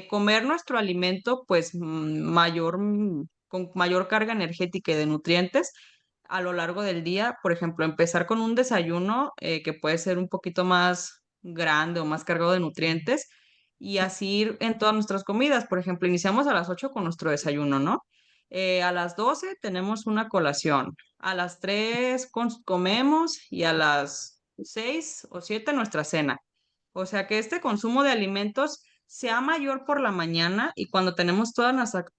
[SPEAKER 1] Comer nuestro alimento pues con mayor carga energética y de nutrientes a lo largo del día. Por ejemplo, empezar con un desayuno que puede ser un poquito más grande o más cargado de nutrientes y así ir en todas nuestras comidas. Por ejemplo, iniciamos a las 8 con nuestro desayuno, ¿no? A las 12 tenemos una colación, a las 3 comemos y a las 6 o 7 nuestra cena. O sea que este consumo de alimentos sea mayor por la mañana y cuando tenemos todas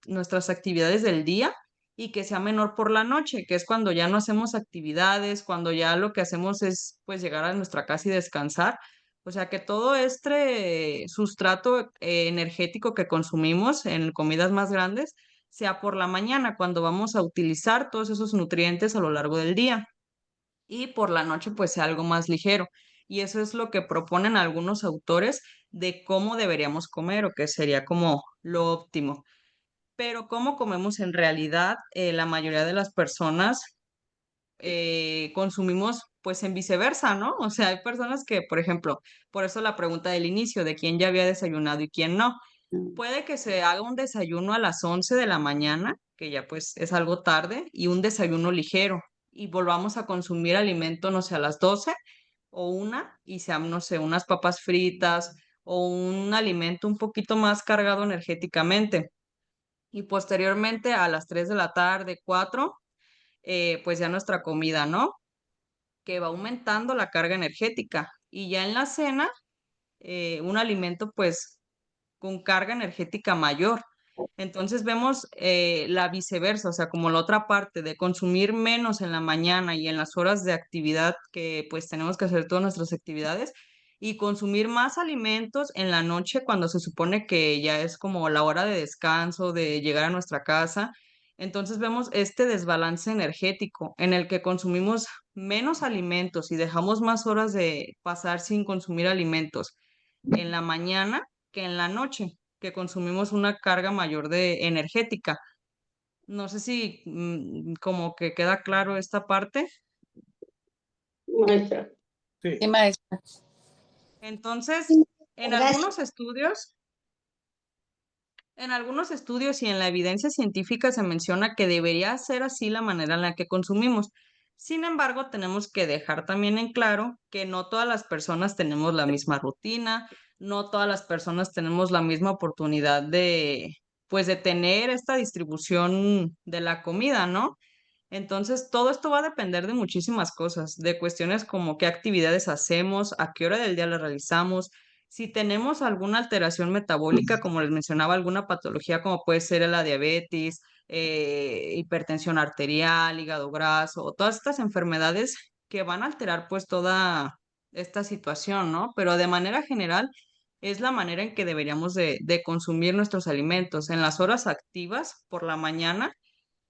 [SPEAKER 1] nuestras actividades del día y que sea menor por la noche, que es cuando ya no hacemos actividades, cuando ya lo que hacemos es pues llegar a nuestra casa y descansar. O sea que todo este sustrato energético que consumimos en comidas más grandes sea por la mañana, cuando vamos a utilizar todos esos nutrientes a lo largo del día y por la noche pues sea algo más ligero. Y eso es lo que proponen algunos autores de cómo deberíamos comer o que sería como lo óptimo. Pero cómo comemos en realidad, la mayoría de las personas consumimos pues en viceversa, ¿no? O sea, hay personas que, por ejemplo, por eso la pregunta del inicio de quién ya había desayunado y quién no. Puede que se haga un desayuno a las 11 de la mañana, que ya pues es algo tarde, y un desayuno ligero, y volvamos a consumir alimento, no sé, a las 12 o una, y sean, no sé, unas papas fritas o un alimento un poquito más cargado energéticamente. Y posteriormente a las 3 de la tarde, 4, pues ya nuestra comida, ¿no? Que va aumentando la carga energética. Y ya en la cena, un alimento pues con carga energética mayor. Entonces vemos la viceversa, o sea, como la otra parte de consumir menos en la mañana y en las horas de actividad que pues tenemos que hacer todas nuestras actividades y consumir más alimentos en la noche cuando se supone que ya es como la hora de descanso, de llegar a nuestra casa. Entonces vemos este desbalance energético en el que consumimos menos alimentos y dejamos más horas de pasar sin consumir alimentos en la mañana que en la noche, que consumimos una carga mayor de energética. No sé si como que queda claro esta parte.
[SPEAKER 4] Maestra.
[SPEAKER 3] Sí.
[SPEAKER 6] Sí, maestra.
[SPEAKER 1] Entonces, en
[SPEAKER 8] Gracias.
[SPEAKER 1] algunos estudios y en la evidencia científica se menciona que debería ser así la manera en la que consumimos. Sin embargo, tenemos que dejar también en claro que no todas las personas tenemos la misma rutina, no todas las personas tenemos la misma oportunidad pues, de tener esta distribución de la comida, ¿no? Entonces, todo esto va a depender de muchísimas cosas, de cuestiones como qué actividades hacemos, a qué hora del día las realizamos, si tenemos alguna alteración metabólica, como les mencionaba, alguna patología como puede ser la diabetes, hipertensión arterial, hígado graso, o todas estas enfermedades que van a alterar pues toda esta situación, ¿no? Pero de manera general es la manera en que deberíamos de consumir nuestros alimentos en las horas activas por la mañana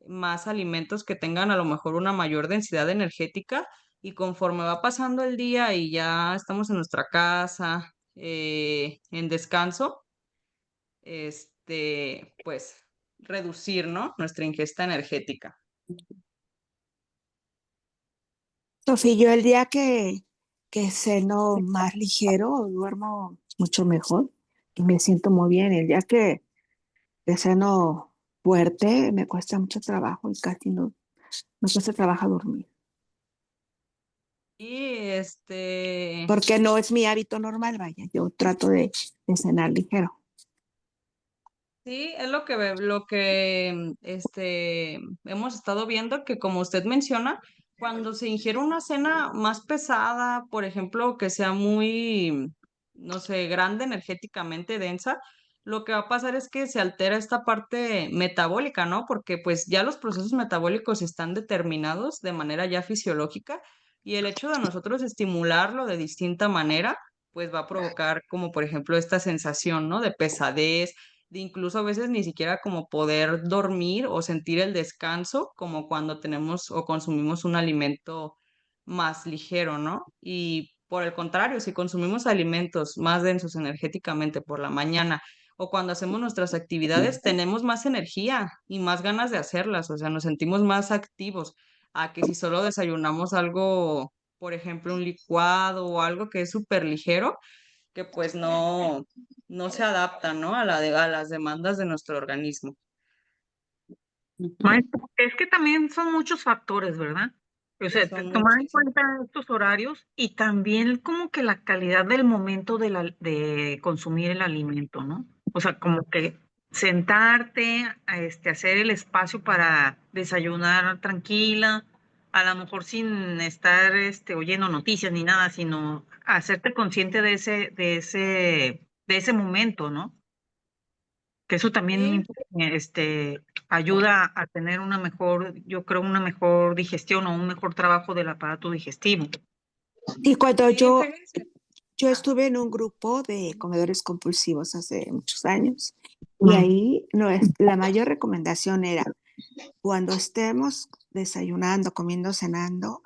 [SPEAKER 1] más alimentos que tengan a lo mejor una mayor densidad energética y conforme va pasando el día y ya estamos en nuestra casa, en descanso, pues reducir, ¿no? Nuestra ingesta energética.
[SPEAKER 10] Sofía, yo el día que ceno más ligero, duermo mucho mejor y me siento muy bien. El día ceno fuerte, me cuesta mucho trabajo y casi no, me cuesta trabajo dormir.
[SPEAKER 1] Y
[SPEAKER 10] Porque no es mi hábito normal, vaya, yo trato de cenar ligero.
[SPEAKER 1] sí, es lo que hemos estado viendo, que como usted menciona, cuando se ingiere una cena más pesada, por ejemplo, que sea muy, no sé, grande, energéticamente densa, lo que va a pasar es que se altera esta parte metabólica, ¿no? Porque pues ya los procesos metabólicos están determinados de manera ya fisiológica y el hecho de nosotros estimularlo de distinta manera, pues va a provocar como por ejemplo esta sensación, ¿no? De pesadez, de incluso a veces ni siquiera como poder dormir o sentir el descanso, como cuando tenemos o consumimos un alimento más ligero, ¿no? Y por el contrario, si consumimos alimentos más densos energéticamente por la mañana o cuando hacemos nuestras actividades, tenemos más energía y más ganas de hacerlas, o sea, nos sentimos más activos a que si solo desayunamos algo, por ejemplo, un licuado o algo que es súper ligero, que pues no se adapta, ¿no? A las demandas de nuestro organismo.
[SPEAKER 9] Maestro, es que también son muchos factores, ¿verdad? O
[SPEAKER 1] Sí,
[SPEAKER 9] sea,
[SPEAKER 1] son
[SPEAKER 9] tomar en
[SPEAKER 1] muchísimos.
[SPEAKER 9] cuenta estos horarios y también como que la calidad del momento de consumir el alimento, ¿no? O sea, como que sentarte, hacer el espacio para desayunar tranquila, a lo mejor sin estar oyendo noticias ni nada, sino hacerte consciente de ese momento, ¿no? Que eso también
[SPEAKER 1] Sí,
[SPEAKER 9] ayuda a tener una mejor, yo creo, una mejor digestión o un mejor trabajo del aparato digestivo.
[SPEAKER 10] Y cuando
[SPEAKER 1] sí, fíjense.
[SPEAKER 10] yo estuve en un grupo de comedores compulsivos hace muchos años y
[SPEAKER 9] Mm.
[SPEAKER 10] ahí no es, la mayor recomendación era cuando estemos desayunando, comiendo, cenando,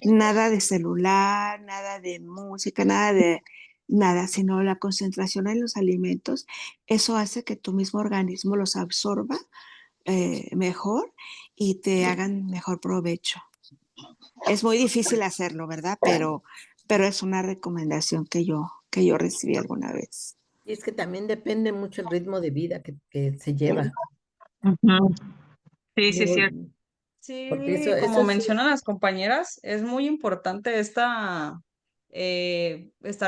[SPEAKER 10] nada de celular, nada de música, nada de nada, sino la concentración en los alimentos. Eso hace que tu mismo organismo los absorba mejor y te hagan mejor provecho. Es muy difícil hacerlo, ¿verdad? Pero es una recomendación que yo recibí alguna vez.
[SPEAKER 11] Y es que también depende mucho el ritmo de vida que se lleva.
[SPEAKER 9] Ujú. Sí, sí, es
[SPEAKER 11] Digo,
[SPEAKER 9] cierto.
[SPEAKER 11] porque
[SPEAKER 1] Sí,
[SPEAKER 11] eso
[SPEAKER 1] como
[SPEAKER 11] sí,
[SPEAKER 1] mencionan las compañeras, es muy importante estar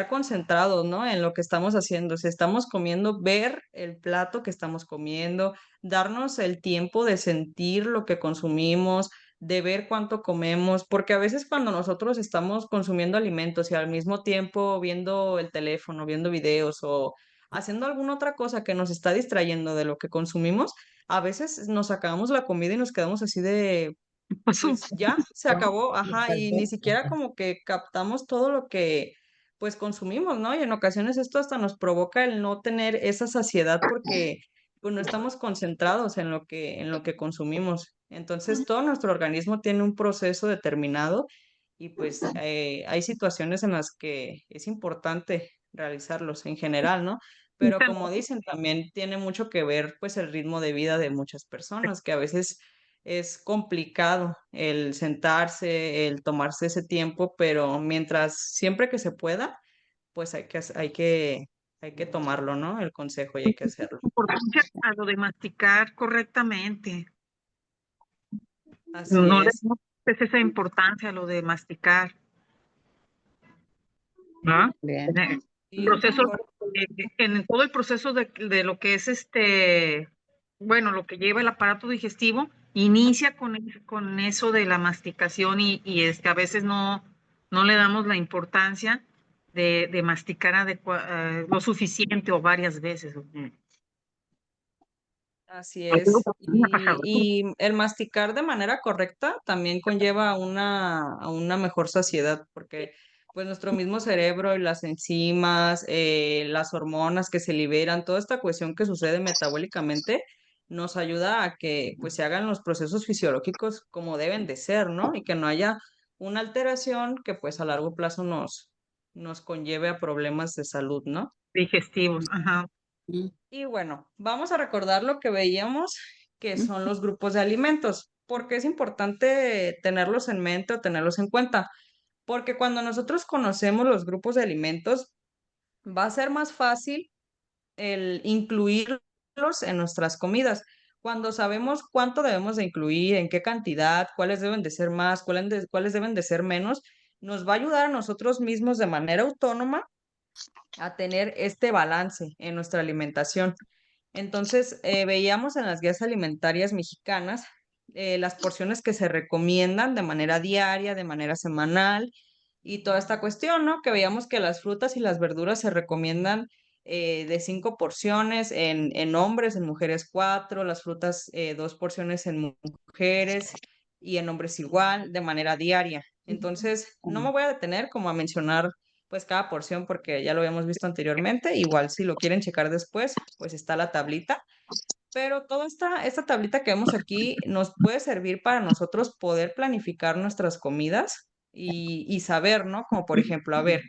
[SPEAKER 1] concentrados, ¿no? En lo que estamos haciendo. Si estamos comiendo, ver el plato que estamos comiendo, darnos el tiempo de sentir lo que consumimos, de ver cuánto comemos, porque a veces cuando nosotros estamos consumiendo alimentos y al mismo tiempo viendo el teléfono, viendo videos o haciendo alguna otra cosa que nos está distrayendo de lo que consumimos, a veces nos acabamos la comida y nos quedamos así de,
[SPEAKER 9] Pasó.
[SPEAKER 1] pues ya, se acabó,
[SPEAKER 11] me
[SPEAKER 1] ajá, y ni
[SPEAKER 11] pasó.
[SPEAKER 1] siquiera como que captamos todo lo que pues consumimos, ¿no? Y en ocasiones esto hasta nos provoca el no tener esa saciedad porque pues no estamos concentrados en lo que consumimos. Entonces todo nuestro organismo tiene un proceso determinado y pues hay situaciones en las que es importante realizarlos en general, ¿no? Pero como dicen, también tiene mucho que ver pues el ritmo de vida de muchas personas, que a veces es complicado el sentarse, el tomarse ese tiempo, pero mientras siempre que se pueda, pues hay que tomarlo, ¿no? El consejo y hay que hacerlo.
[SPEAKER 9] Importancia a lo de masticar correctamente.
[SPEAKER 1] Así
[SPEAKER 9] No le
[SPEAKER 1] es.
[SPEAKER 9] damos pues, esa importancia a lo de masticar, ¿no?
[SPEAKER 6] Bien.
[SPEAKER 9] En el
[SPEAKER 1] Sí,
[SPEAKER 9] proceso,
[SPEAKER 1] por-
[SPEAKER 9] en todo el proceso de lo que es bueno, lo que lleva el aparato digestivo, inicia con eso de la masticación y a veces no le damos la importancia de masticar lo suficiente o varias veces.
[SPEAKER 1] Así
[SPEAKER 9] Lo digo
[SPEAKER 1] es.
[SPEAKER 9] porque me ha pasado.
[SPEAKER 1] Y el masticar de manera correcta también conlleva a una mejor saciedad, porque pues nuestro mismo cerebro y las enzimas, las hormonas que se liberan, toda esta cuestión que sucede metabólicamente, nos ayuda a que pues se hagan los procesos fisiológicos como deben de ser, ¿no? Y que no haya una alteración que pues a largo plazo nos conlleve a problemas de salud, ¿no?
[SPEAKER 9] Digestivos, ajá.
[SPEAKER 1] Y bueno, vamos a recordar lo que veíamos, que son los grupos de alimentos, porque es importante tenerlos en mente o tenerlos en cuenta, porque cuando nosotros conocemos los grupos de alimentos, va a ser más fácil el incluir en nuestras comidas. Cuando sabemos cuánto debemos de incluir, en qué cantidad, cuáles deben de ser más, cuáles deben de ser menos, nos va a ayudar a nosotros mismos de manera autónoma a tener este balance en nuestra alimentación. Entonces, veíamos en las guías alimentarias mexicanas las porciones que se recomiendan de manera diaria, de manera semanal y toda esta cuestión, ¿no? Que veíamos que las frutas y las verduras se recomiendan de 5 porciones en hombres, en mujeres 4, las frutas 2 porciones en mujeres y en hombres igual, de manera diaria. Entonces, no me voy a detener como a mencionar pues cada porción porque ya lo habíamos visto anteriormente. Igual si lo quieren checar después, pues está la tablita. Pero toda esta tablita que vemos aquí nos puede servir para nosotros poder planificar nuestras comidas y saber, ¿no? Como por ejemplo, a ver,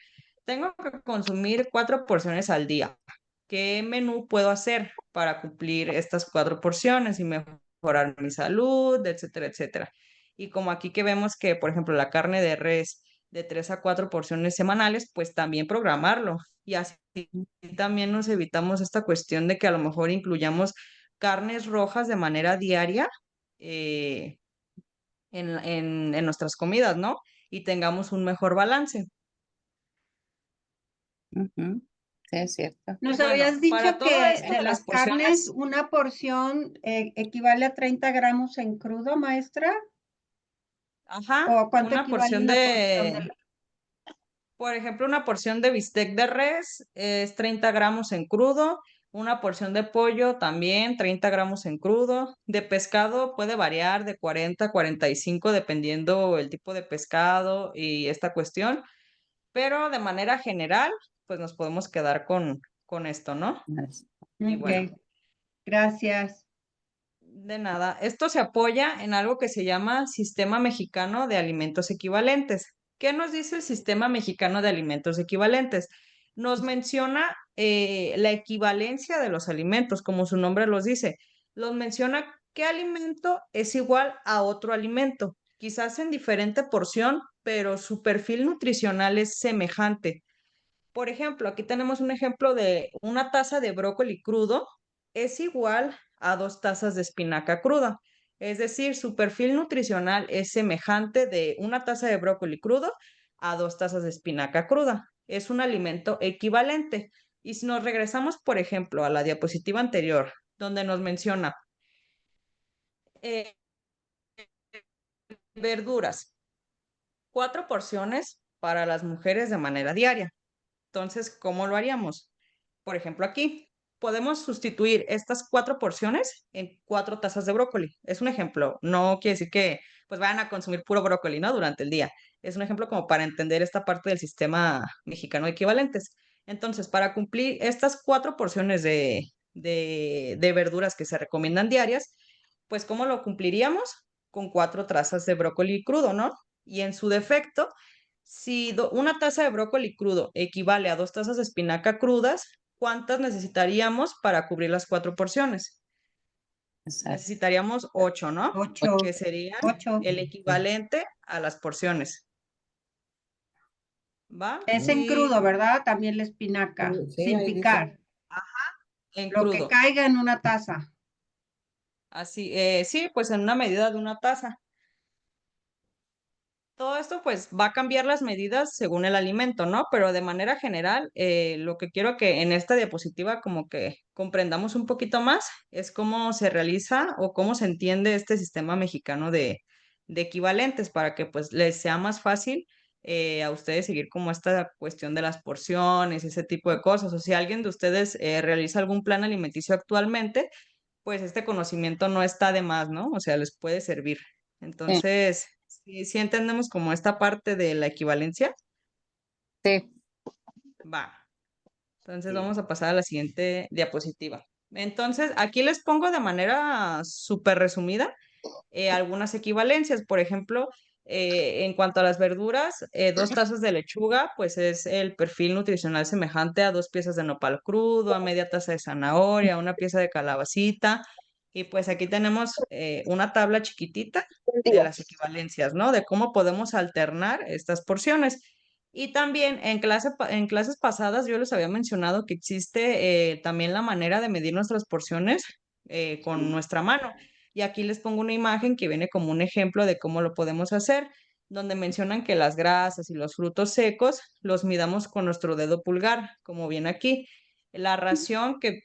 [SPEAKER 1] tengo que consumir 4 porciones al día. ¿Qué menú puedo hacer para cumplir estas 4 porciones y mejorar mi salud, etcétera, etcétera? Y como aquí que vemos que, por ejemplo, la carne de res de 3 a 4 porciones semanales, pues también programarlo. Y así también nos evitamos esta cuestión de que a lo mejor incluyamos carnes rojas de manera diaria eh, en nuestras comidas, ¿no? Y tengamos un mejor balance.
[SPEAKER 6] Ujú. Sí, es cierto.
[SPEAKER 8] Nos
[SPEAKER 1] Bueno,
[SPEAKER 8] habías dicho
[SPEAKER 1] para todo
[SPEAKER 8] que
[SPEAKER 1] esto
[SPEAKER 8] de
[SPEAKER 1] de
[SPEAKER 8] las
[SPEAKER 1] las
[SPEAKER 8] carnes,
[SPEAKER 1] porciones,
[SPEAKER 8] una porción equivale a 30 gramos en crudo, maestra.
[SPEAKER 1] ajá,
[SPEAKER 8] ¿O a cuánto
[SPEAKER 1] una
[SPEAKER 8] equivale
[SPEAKER 1] porción
[SPEAKER 8] una porción
[SPEAKER 1] de, por ejemplo, una porción de bistec de res es 30 gramos en crudo, una porción de pollo también 30 gramos en crudo, de pescado puede variar de 40 a 45 dependiendo el tipo de pescado y esta cuestión, pero de manera general, pues nos podemos quedar con esto, ¿no? Y bueno,
[SPEAKER 8] Ok, gracias.
[SPEAKER 1] de nada. Esto se apoya en algo que se llama Sistema Mexicano de Alimentos Equivalentes. ¿Qué nos dice el Sistema Mexicano de Alimentos Equivalentes? Nos menciona la equivalencia de los alimentos, como su nombre los dice. Los menciona qué alimento es igual a otro alimento, quizás en diferente porción, pero su perfil nutricional es semejante. Por ejemplo, aquí tenemos un ejemplo de una taza de brócoli crudo es igual a 2 tazas de espinaca cruda. Es decir, su perfil nutricional es semejante de una taza de brócoli crudo a 2 tazas de espinaca cruda. Es un alimento equivalente. Y si nos regresamos, por ejemplo, a la diapositiva anterior, donde nos menciona eh, verduras, 4 porciones para las mujeres de manera diaria. Entonces, ¿cómo lo haríamos? Por ejemplo, aquí podemos sustituir estas 4 porciones en 4 tazas de brócoli. Es un ejemplo. No quiere decir que pues vayan a consumir puro brócoli, ¿no? Durante el día. Es un ejemplo como para entender esta parte del sistema mexicano de equivalentes. Entonces, para cumplir estas 4 porciones de verduras que se recomiendan diarias, pues ¿cómo lo cumpliríamos? Con 4 tazas de brócoli crudo, ¿no? Y en su defecto, si una taza de brócoli crudo equivale a 2 tazas de espinaca crudas, ¿cuántas necesitaríamos para cubrir las 4 porciones?
[SPEAKER 6] Exacto.
[SPEAKER 1] Necesitaríamos 8, ¿no?
[SPEAKER 8] 8.
[SPEAKER 1] Que serían
[SPEAKER 8] 8.
[SPEAKER 1] el equivalente a las porciones. ¿Va?
[SPEAKER 8] Es en crudo, ¿verdad? También la espinaca,
[SPEAKER 11] Sí,
[SPEAKER 8] sin
[SPEAKER 11] ahí dice.
[SPEAKER 8] picar.
[SPEAKER 1] En
[SPEAKER 8] Lo que
[SPEAKER 1] crudo.
[SPEAKER 8] caiga en una taza.
[SPEAKER 1] Así, sí, pues en una medida de una taza. Todo esto pues va a cambiar las medidas según el alimento, ¿no? Pero de manera general, lo que quiero que en esta diapositiva como que comprendamos un poquito más es cómo se realiza o cómo se entiende este sistema mexicano de equivalentes para que pues les sea más fácil a ustedes seguir como esta cuestión de las porciones, ese tipo de cosas. O si alguien de ustedes realiza algún plan alimenticio actualmente, pues este conocimiento no está de más, ¿no? O sea, les puede servir. Entonces, sí entendemos como esta parte de la equivalencia.
[SPEAKER 6] Sí.
[SPEAKER 1] Va. Entonces vamos a pasar a la siguiente diapositiva. Entonces, aquí les pongo de manera súper resumida algunas equivalencias. Por ejemplo, en cuanto a las verduras, 2 tazas de lechuga, pues es el perfil nutricional semejante a 2 piezas de nopal crudo, a media taza de zanahoria, a una pieza de calabacita. Y pues aquí tenemos una tabla chiquitita de las equivalencias, ¿no? De cómo podemos alternar estas porciones. Y también en clases pasadas yo les había mencionado que existe también la manera de medir nuestras porciones con nuestra mano. Y aquí les pongo una imagen que viene como un ejemplo de cómo lo podemos hacer, donde mencionan que las grasas y los frutos secos los midamos con nuestro dedo pulgar, como viene aquí. La ración que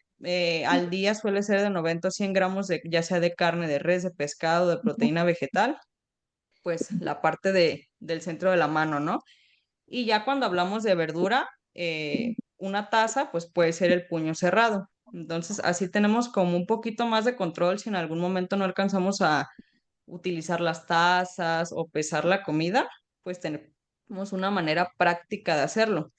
[SPEAKER 1] al día suele ser de 90 o 100 gramos de, ya sea de carne de res, de pescado, de proteína vegetal, pues la parte del centro de la mano, ¿no? Y ya cuando hablamos de verdura, una taza, pues puede ser el puño cerrado. Entonces, así tenemos como un poquito más de control si en algún momento no alcanzamos a utilizar las tazas o pesar la comida, pues tenemos una manera práctica de hacerlo.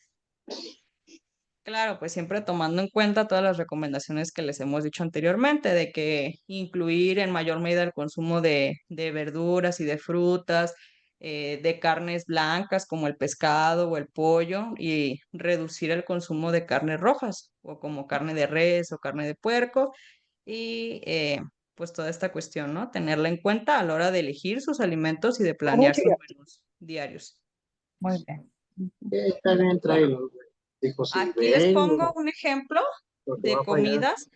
[SPEAKER 1] Claro, pues siempre tomando en cuenta todas las recomendaciones que les hemos dicho anteriormente, de que incluir en mayor medida el consumo de verduras y de frutas, de carnes blancas como el pescado o el pollo y reducir el consumo de carnes rojas o como carne de res o carne de puerco y pues toda esta cuestión, ¿no? Tenerla en cuenta a la hora de elegir sus alimentos y de planear sus menús diarios.
[SPEAKER 6] Muy bien.
[SPEAKER 3] Está bien, tráelo. Dijo, si
[SPEAKER 1] Aquí les pongo
[SPEAKER 3] vengo,
[SPEAKER 1] un ejemplo
[SPEAKER 3] porque va
[SPEAKER 1] de
[SPEAKER 3] para allá.
[SPEAKER 1] comidas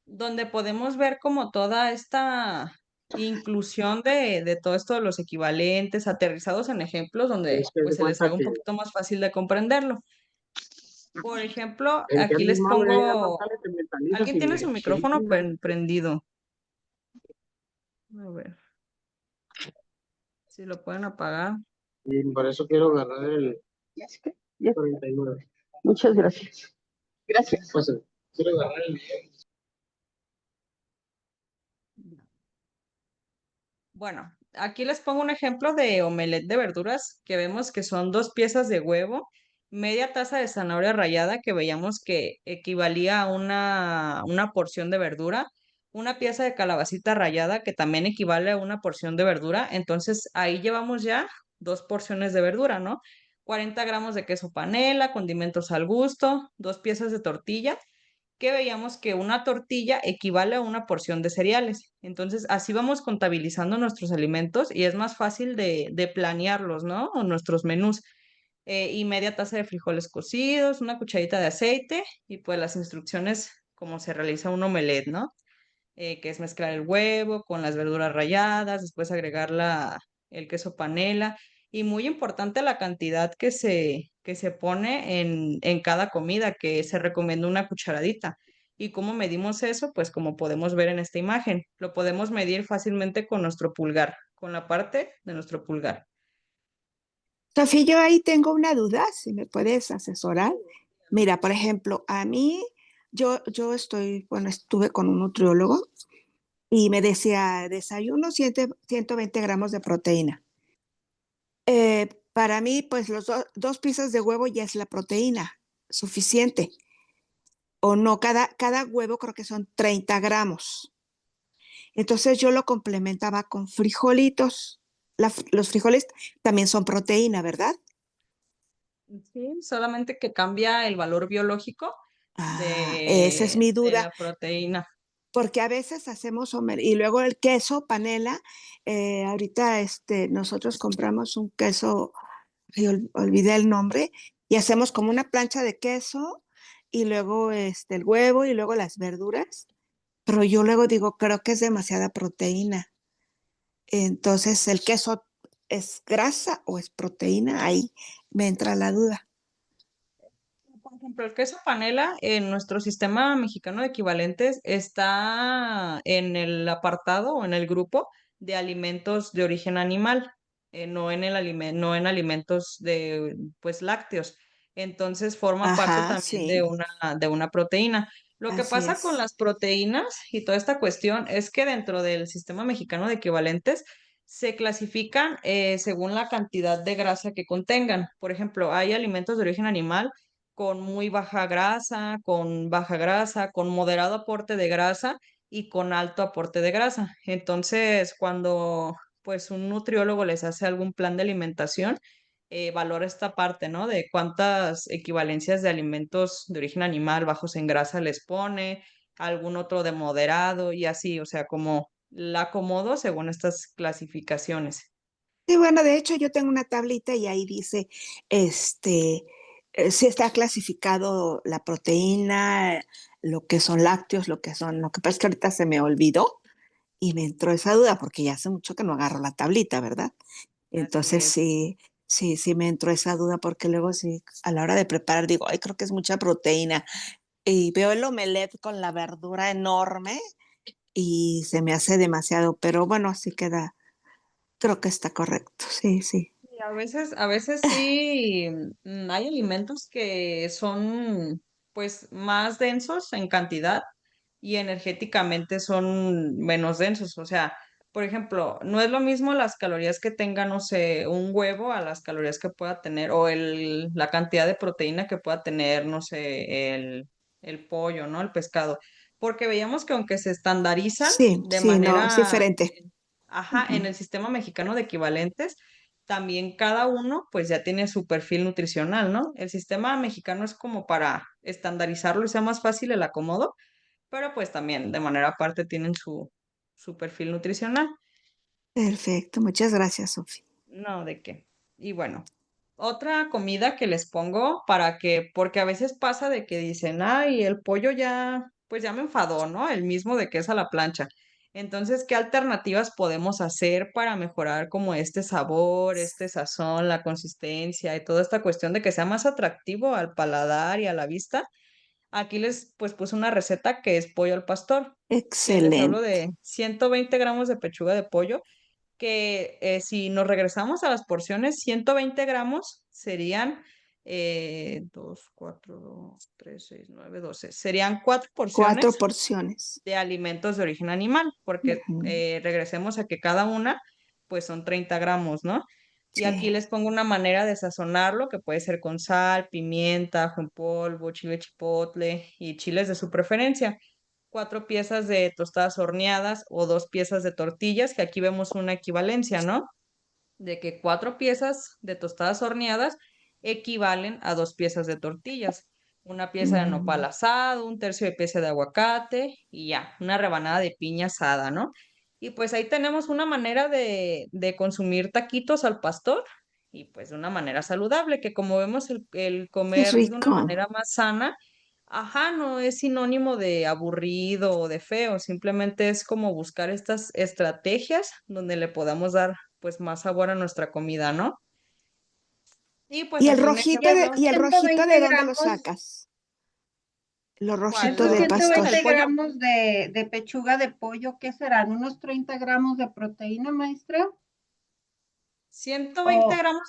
[SPEAKER 1] donde podemos ver como toda esta inclusión de todo esto de los equivalentes, aterrizados en ejemplos donde
[SPEAKER 3] Es que
[SPEAKER 1] pues
[SPEAKER 3] se
[SPEAKER 1] se les
[SPEAKER 3] cuenta
[SPEAKER 1] haga un
[SPEAKER 3] que
[SPEAKER 1] poquito más fácil de comprenderlo. Por ejemplo,
[SPEAKER 3] el que
[SPEAKER 1] aquí
[SPEAKER 3] andes
[SPEAKER 1] les
[SPEAKER 3] malo ya más
[SPEAKER 1] pongo,
[SPEAKER 3] sale te mentalizas
[SPEAKER 1] alguien
[SPEAKER 3] y
[SPEAKER 1] tiene su
[SPEAKER 3] le
[SPEAKER 1] micrófono
[SPEAKER 3] chingas.
[SPEAKER 1] prendido. A ver si lo pueden apagar.
[SPEAKER 3] Y por eso quiero agarrar el
[SPEAKER 4] Ya sé que- ya-
[SPEAKER 3] 49.
[SPEAKER 4] Muchas gracias. Gracias.
[SPEAKER 3] Pues, quiero agarrar el
[SPEAKER 1] Bueno, aquí les pongo un ejemplo de omelette de verduras que vemos que son 2 piezas de huevo, media taza de zanahoria rallada que veíamos que equivalía a una porción de verdura, una pieza de calabacita rallada que también equivale a una porción de verdura. Entonces ahí llevamos ya 2 porciones de verdura, ¿no? 40 gramos de queso panela, condimentos al gusto, 2 piezas de tortilla que veíamos que una tortilla equivale a una porción de cereales. Entonces, así vamos contabilizando nuestros alimentos y es más fácil de planearlos, ¿no? O nuestros menús. Y media taza de frijoles cocidos, una cucharita de aceite y pues las instrucciones como se realiza un omelette, ¿no? Que es mezclar el huevo con las verduras ralladas, después agregar el queso panela y muy importante la cantidad que se pone en cada comida, que se recomienda una cucharadita. ¿Y cómo medimos eso? Pues como podemos ver en esta imagen, lo podemos medir fácilmente con nuestro pulgar, con la parte de nuestro pulgar.
[SPEAKER 10] Sofía, yo ahí tengo una duda, si me puedes asesorar. Mira, por ejemplo, a mí, yo estoy, bueno, estuve con un nutriólogo y me decía, desayuno 120 gramos de proteína. Para mí, pues los 2 piezas de huevo ya es la proteína suficiente. O no, cada huevo creo que son 30 gramos. Entonces yo lo complementaba con frijolitos. Los frijoles también son proteína, ¿verdad?
[SPEAKER 1] Sí, solamente que cambia el valor biológico
[SPEAKER 10] Esa es mi
[SPEAKER 1] de
[SPEAKER 10] duda,
[SPEAKER 1] la proteína.
[SPEAKER 10] porque a veces hacemos y luego el queso panela, ahorita nosotros compramos un queso, olvidé el nombre, y hacemos como una plancha de queso y luego el huevo y luego las verduras, pero yo luego digo, creo que es demasiada proteína. Entonces, ¿el queso es grasa o es proteína? Ahí me entra la duda.
[SPEAKER 1] Por ejemplo, el queso panela en nuestro sistema mexicano de equivalentes está en el apartado o en el grupo de alimentos de origen animal, no en alimentos de, pues, lácteos. Entonces forma parte
[SPEAKER 10] Ajá,
[SPEAKER 1] también de
[SPEAKER 10] sí,
[SPEAKER 1] una proteína. Lo que
[SPEAKER 10] así
[SPEAKER 1] pasa con
[SPEAKER 10] es.
[SPEAKER 1] las proteínas y toda esta cuestión es que dentro del sistema mexicano de equivalentes se clasifican según la cantidad de grasa que contengan. Por ejemplo, hay alimentos de origen animal con muy baja grasa, con baja grasa, con moderado aporte de grasa y con alto aporte de grasa. Entonces, cuando pues un nutriólogo les hace algún plan de alimentación, valora esta parte, ¿no? De cuántas equivalencias de alimentos de origen animal bajos en grasa les pone, algún otro de moderado y así, o sea, como la acomodo según estas clasificaciones.
[SPEAKER 10] Sí, bueno, de hecho yo tengo una tablita y ahí dice, si está clasificado la proteína, lo que son lácteos, lo que pasa es que ahorita se me olvidó y me entró esa duda porque ya hace mucho que no agarro la tablita, ¿verdad?
[SPEAKER 1] Así
[SPEAKER 10] Entonces
[SPEAKER 1] es.
[SPEAKER 10] sí me entró esa duda porque luego sí, a la hora de preparar digo, ay, creo que es mucha proteína. Y veo el omelette con la verdura enorme y se me hace demasiado, pero bueno, así queda, creo que está correcto, sí, sí.
[SPEAKER 1] Y a veces sí, hay alimentos que son pues más densos en cantidad y energéticamente son menos densos. O sea, por ejemplo, no es lo mismo las calorías que tenga, no sé, un huevo a las calorías que pueda tener, o la cantidad de proteína que pueda tener, no sé, el pollo, ¿no? El pescado. Porque veíamos que aunque se estandarizan
[SPEAKER 10] Sí,
[SPEAKER 1] de
[SPEAKER 10] sí, no, es
[SPEAKER 1] manera,
[SPEAKER 10] diferente.
[SPEAKER 1] ajá, en
[SPEAKER 10] Ujú.
[SPEAKER 1] el sistema mexicano de equivalentes, también cada uno pues ya tiene su perfil nutricional, ¿no? El sistema mexicano es como para estandarizarlo y sea más fácil el acomodo, pero pues también de manera aparte tienen su perfil nutricional.
[SPEAKER 10] Perfecto, muchas gracias, Sofía.
[SPEAKER 1] No, ¿de qué? Y bueno, otra comida que les pongo para que, porque a veces pasa de que dicen, ay, el pollo ya, pues ya me enfadó, ¿no? El mismo de que es a la plancha. Entonces, ¿qué alternativas podemos hacer para mejorar como este sabor, este sazón, la consistencia y toda esta cuestión de que sea más atractivo al paladar y a la vista? Aquí les pues puse una receta que es pollo al pastor, que les hablo
[SPEAKER 10] Excelente.
[SPEAKER 1] de 120 gramos de pechuga de pollo, que si nos regresamos a las porciones, 120 gramos serían 2, 4, 3, 6, 9, 12. Serían 4
[SPEAKER 10] 4
[SPEAKER 1] porciones
[SPEAKER 10] porciones.
[SPEAKER 1] de alimentos de origen animal, porque
[SPEAKER 10] Ujú.
[SPEAKER 1] regresemos a que cada una pues son 30 gramos, ¿no? Y aquí
[SPEAKER 10] Sí.
[SPEAKER 1] les pongo una manera de sazonarlo, que puede ser con sal, pimienta, ajo en polvo, chile chipotle y chiles de su preferencia. 4 piezas de tostadas horneadas o 2 piezas de tortillas, que aquí vemos una equivalencia, ¿no? De que 4 piezas de tostadas horneadas equivalen a 2 piezas de tortillas. Una pieza de nopal
[SPEAKER 10] Mm.
[SPEAKER 1] asado, un tercio de pieza de aguacate y ya, una rebanada de piña asada, ¿no? Y pues ahí tenemos una manera de consumir taquitos al pastor y pues de una manera saludable, que como vemos el
[SPEAKER 10] Qué
[SPEAKER 1] comer de una
[SPEAKER 10] rico.
[SPEAKER 1] manera más sana, ajá, no es sinónimo de aburrido o de feo, simplemente es como buscar estas estrategias donde le podamos dar pues más sabor a nuestra comida, ¿no? Y pues
[SPEAKER 10] ¿Y el
[SPEAKER 1] aquí un
[SPEAKER 10] rojito
[SPEAKER 1] ejemplo,
[SPEAKER 10] y el rojito de
[SPEAKER 8] 120
[SPEAKER 10] dónde lo
[SPEAKER 8] gramos,
[SPEAKER 10] sacas? Lo
[SPEAKER 1] ¿cuál?
[SPEAKER 10] rojito
[SPEAKER 8] estos
[SPEAKER 10] del
[SPEAKER 1] ¿Los rojitos
[SPEAKER 10] pastor.
[SPEAKER 8] 120
[SPEAKER 1] del pollo?
[SPEAKER 8] gramos de pechuga de pollo, ¿qué serán? ¿Unos 30 gramos de proteína, maestra?
[SPEAKER 1] 120
[SPEAKER 8] ¿O,
[SPEAKER 1] gramos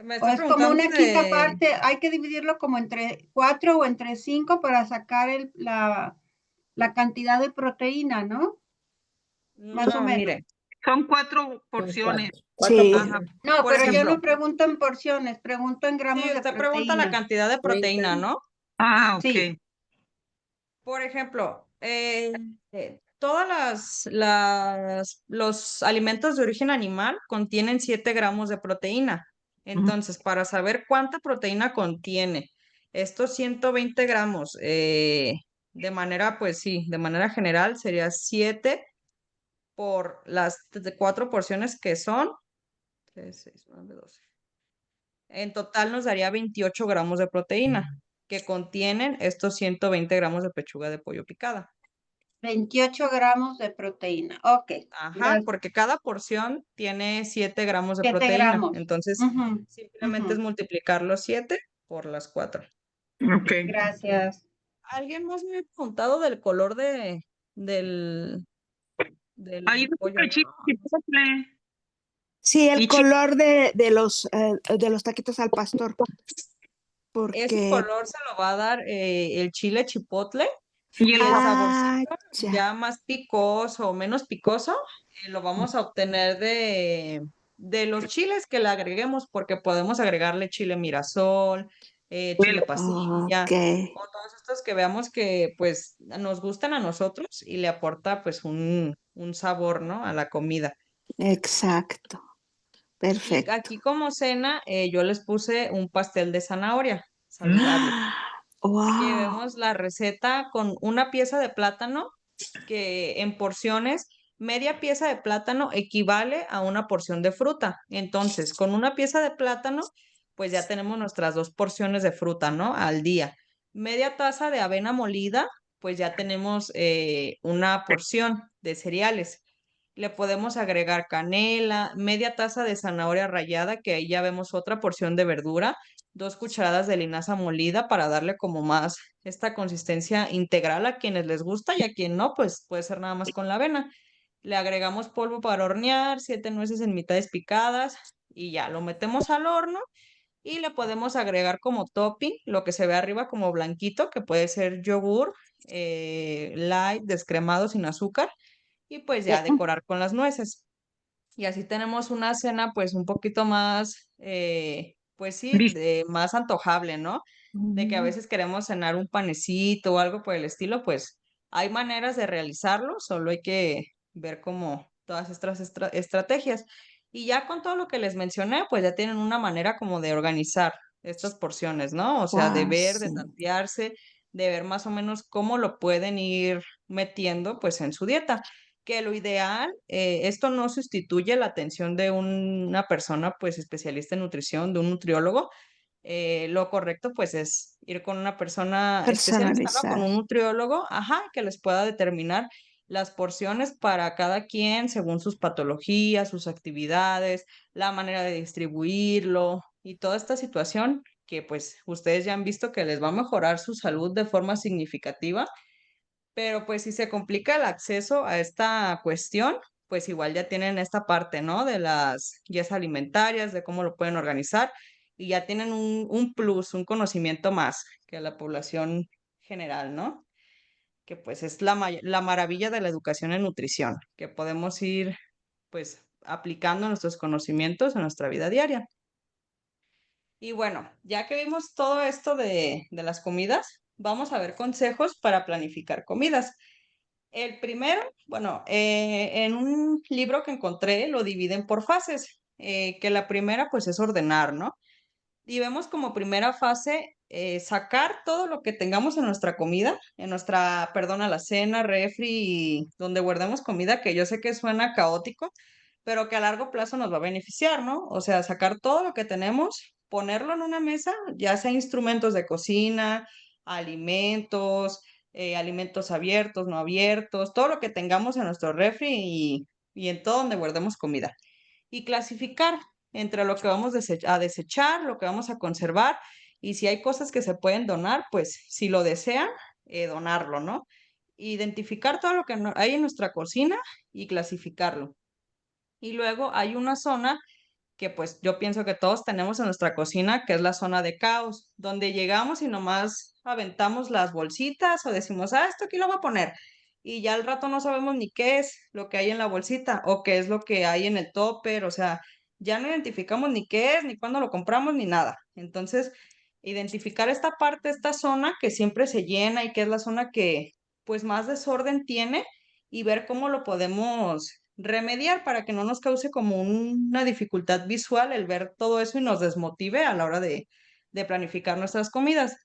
[SPEAKER 1] me
[SPEAKER 8] o
[SPEAKER 1] estás
[SPEAKER 8] es como
[SPEAKER 1] preguntando
[SPEAKER 8] una quinta
[SPEAKER 1] de,
[SPEAKER 8] parte? Hay que dividirlo como entre 4 o entre 5 para sacar la cantidad de proteína, ¿no? Más o
[SPEAKER 1] no,
[SPEAKER 8] menos.
[SPEAKER 1] mire,
[SPEAKER 9] Son 4
[SPEAKER 11] Son
[SPEAKER 9] porciones.
[SPEAKER 11] cuatro. Cuatro
[SPEAKER 10] Sí.
[SPEAKER 1] ajá,
[SPEAKER 11] porciones.
[SPEAKER 8] No,
[SPEAKER 1] por
[SPEAKER 8] pero yo
[SPEAKER 1] ejemplo,
[SPEAKER 8] no pregunto en porciones, pregunto en
[SPEAKER 1] sí,
[SPEAKER 8] gramos de
[SPEAKER 1] usted pregunta la
[SPEAKER 8] proteína.
[SPEAKER 1] cantidad de
[SPEAKER 11] 30.
[SPEAKER 1] proteína, ¿no?
[SPEAKER 9] Ah, ok.
[SPEAKER 8] Sí,
[SPEAKER 1] Por ejemplo, todas los alimentos de origen animal contienen 7 gramos de proteína.
[SPEAKER 9] Ujú.
[SPEAKER 1] Entonces, para saber cuánta proteína contiene estos 120 gramos, de manera, pues sí, de manera general sería 7 por las 4 porciones que son 3, 6, 9, 12. En total nos daría 28 gramos de proteína que contienen estos 120 gramos de pechuga de pollo picada.
[SPEAKER 8] 28 gramos de proteína. Ok,
[SPEAKER 1] Ajá,
[SPEAKER 8] gracias.
[SPEAKER 1] porque cada porción tiene 7 gramos de
[SPEAKER 8] 7
[SPEAKER 1] proteína.
[SPEAKER 8] gramos.
[SPEAKER 1] Entonces,
[SPEAKER 8] Ujú,
[SPEAKER 1] simplemente es
[SPEAKER 8] ujú.
[SPEAKER 1] multiplicar los 7 por las 4.
[SPEAKER 9] Ok.
[SPEAKER 8] Gracias.
[SPEAKER 1] ¿Alguien más me ha preguntado del color del,
[SPEAKER 9] Ahí
[SPEAKER 1] del
[SPEAKER 9] ves
[SPEAKER 1] pollo?
[SPEAKER 9] el chile chipotle.
[SPEAKER 10] Sí, el
[SPEAKER 9] Y chile.
[SPEAKER 10] color de los taquitos al pastor,
[SPEAKER 1] Ese
[SPEAKER 10] porque,
[SPEAKER 1] color se lo va a dar el chile chipotle
[SPEAKER 9] Y
[SPEAKER 1] y
[SPEAKER 9] el
[SPEAKER 1] el
[SPEAKER 9] rojo.
[SPEAKER 10] ah,
[SPEAKER 1] saborcito
[SPEAKER 10] ya,
[SPEAKER 1] ya más picoso o menos picoso, lo vamos a obtener de los chiles que le agreguemos, porque podemos agregarle chile mirasol, chile
[SPEAKER 10] ok,
[SPEAKER 1] pasilla, o todos estos que veamos que pues nos gustan a nosotros y le aporta pues un sabor, ¿no? A la comida.
[SPEAKER 10] exacto,
[SPEAKER 1] Y
[SPEAKER 10] perfecto.
[SPEAKER 1] aquí como cena, yo les puse un pastel de zanahoria saludable, que
[SPEAKER 10] Wow,
[SPEAKER 1] vemos la receta con una pieza de plátano que en porciones media pieza de plátano equivale a una porción de fruta. Entonces, con una pieza de plátano, pues ya tenemos nuestras 2 porciones de fruta, ¿no? Al día. Media taza de avena molida, pues ya tenemos una porción de cereales. Le podemos agregar canela, media taza de zanahoria rallada, que ahí ya vemos otra porción de verdura, 2 cucharadas de linaza molida para darle como más esta consistencia integral a quienes les gusta y a quien no, pues puede ser nada más con la avena. Le agregamos polvo para hornear, 7 nueces en mitades picadas y ya lo metemos al horno y le podemos agregar como topping lo que se ve arriba como blanquito, que puede ser yogur, light, descremado sin azúcar y pues ya decorar con las nueces. Y así tenemos una cena pues un poquito más, pues sí, más antojable, ¿no? De que a veces queremos cenar un panecito o algo por el estilo, pues hay maneras de realizarlo, solo hay que ver como todas estas estrategias. Y ya con todo lo que les mencioné, pues ya tienen una manera como de organizar estas porciones, ¿no? O sea, de
[SPEAKER 10] Wow,
[SPEAKER 1] ver, de
[SPEAKER 10] sí.
[SPEAKER 1] tantearse, de ver más o menos cómo lo pueden ir metiendo pues en su dieta, que lo ideal, esto no sustituye la atención de una persona pues especialista en nutrición, de un nutriólogo. Lo correcto pues es ir con una persona especialista, ¿no? Con
[SPEAKER 10] Personalizar.
[SPEAKER 1] un nutriólogo, ajá, que les pueda determinar las porciones para cada quien según sus patologías, sus actividades, la manera de distribuirlo y toda esta situación que pues ustedes ya han visto que les va a mejorar su salud de forma significativa, pero pues si se complica el acceso a esta cuestión, pues igual ya tienen esta parte, ¿no? De las guías alimentarias, de cómo lo pueden organizar y ya tienen un plus, un conocimiento más que la población general, ¿no? Que pues es la maravilla de la educación en nutrición, que podemos ir pues aplicando nuestros conocimientos en nuestra vida diaria. Y bueno, ya que vimos todo esto de las comidas, vamos a ver consejos para planificar comidas. El primero, bueno, en un libro que encontré lo dividen por fases, que la primera pues es ordenar, ¿no? Y vemos como primera fase sacar todo lo que tengamos en nuestra comida, en nuestra, perdón, alacena, refri, y donde guardemos comida, que yo sé que suena caótico, pero que a largo plazo nos va a beneficiar, ¿no? O sea, sacar todo lo que tenemos, ponerlo en una mesa, ya sea instrumentos de cocina, alimentos, alimentos abiertos, no abiertos, todo lo que tengamos en nuestro refri y en todo donde guardemos comida. Y clasificar entre lo que vamos a desechar, lo que vamos a conservar, y si hay cosas que se pueden donar, pues si lo desean, donarlo, ¿no? Identificar todo lo que hay en nuestra cocina y clasificarlo. Y luego hay una zona que pues yo pienso que todos tenemos en nuestra cocina, que es la zona de caos, donde llegamos y nomás aventamos las bolsitas o decimos, ah, esto aquí lo voy a poner. Y ya al rato no sabemos ni qué es lo que hay en la bolsita o qué es lo que hay en el topper, o sea, ya no identificamos ni qué es, ni cuándo lo compramos, ni nada. Entonces, identificar esta parte, esta zona que siempre se llena y que es la zona que pues más desorden tiene y ver cómo lo podemos remediar para que no nos cause como una dificultad visual el ver todo eso y nos desmotive a la hora de planificar nuestras comidas.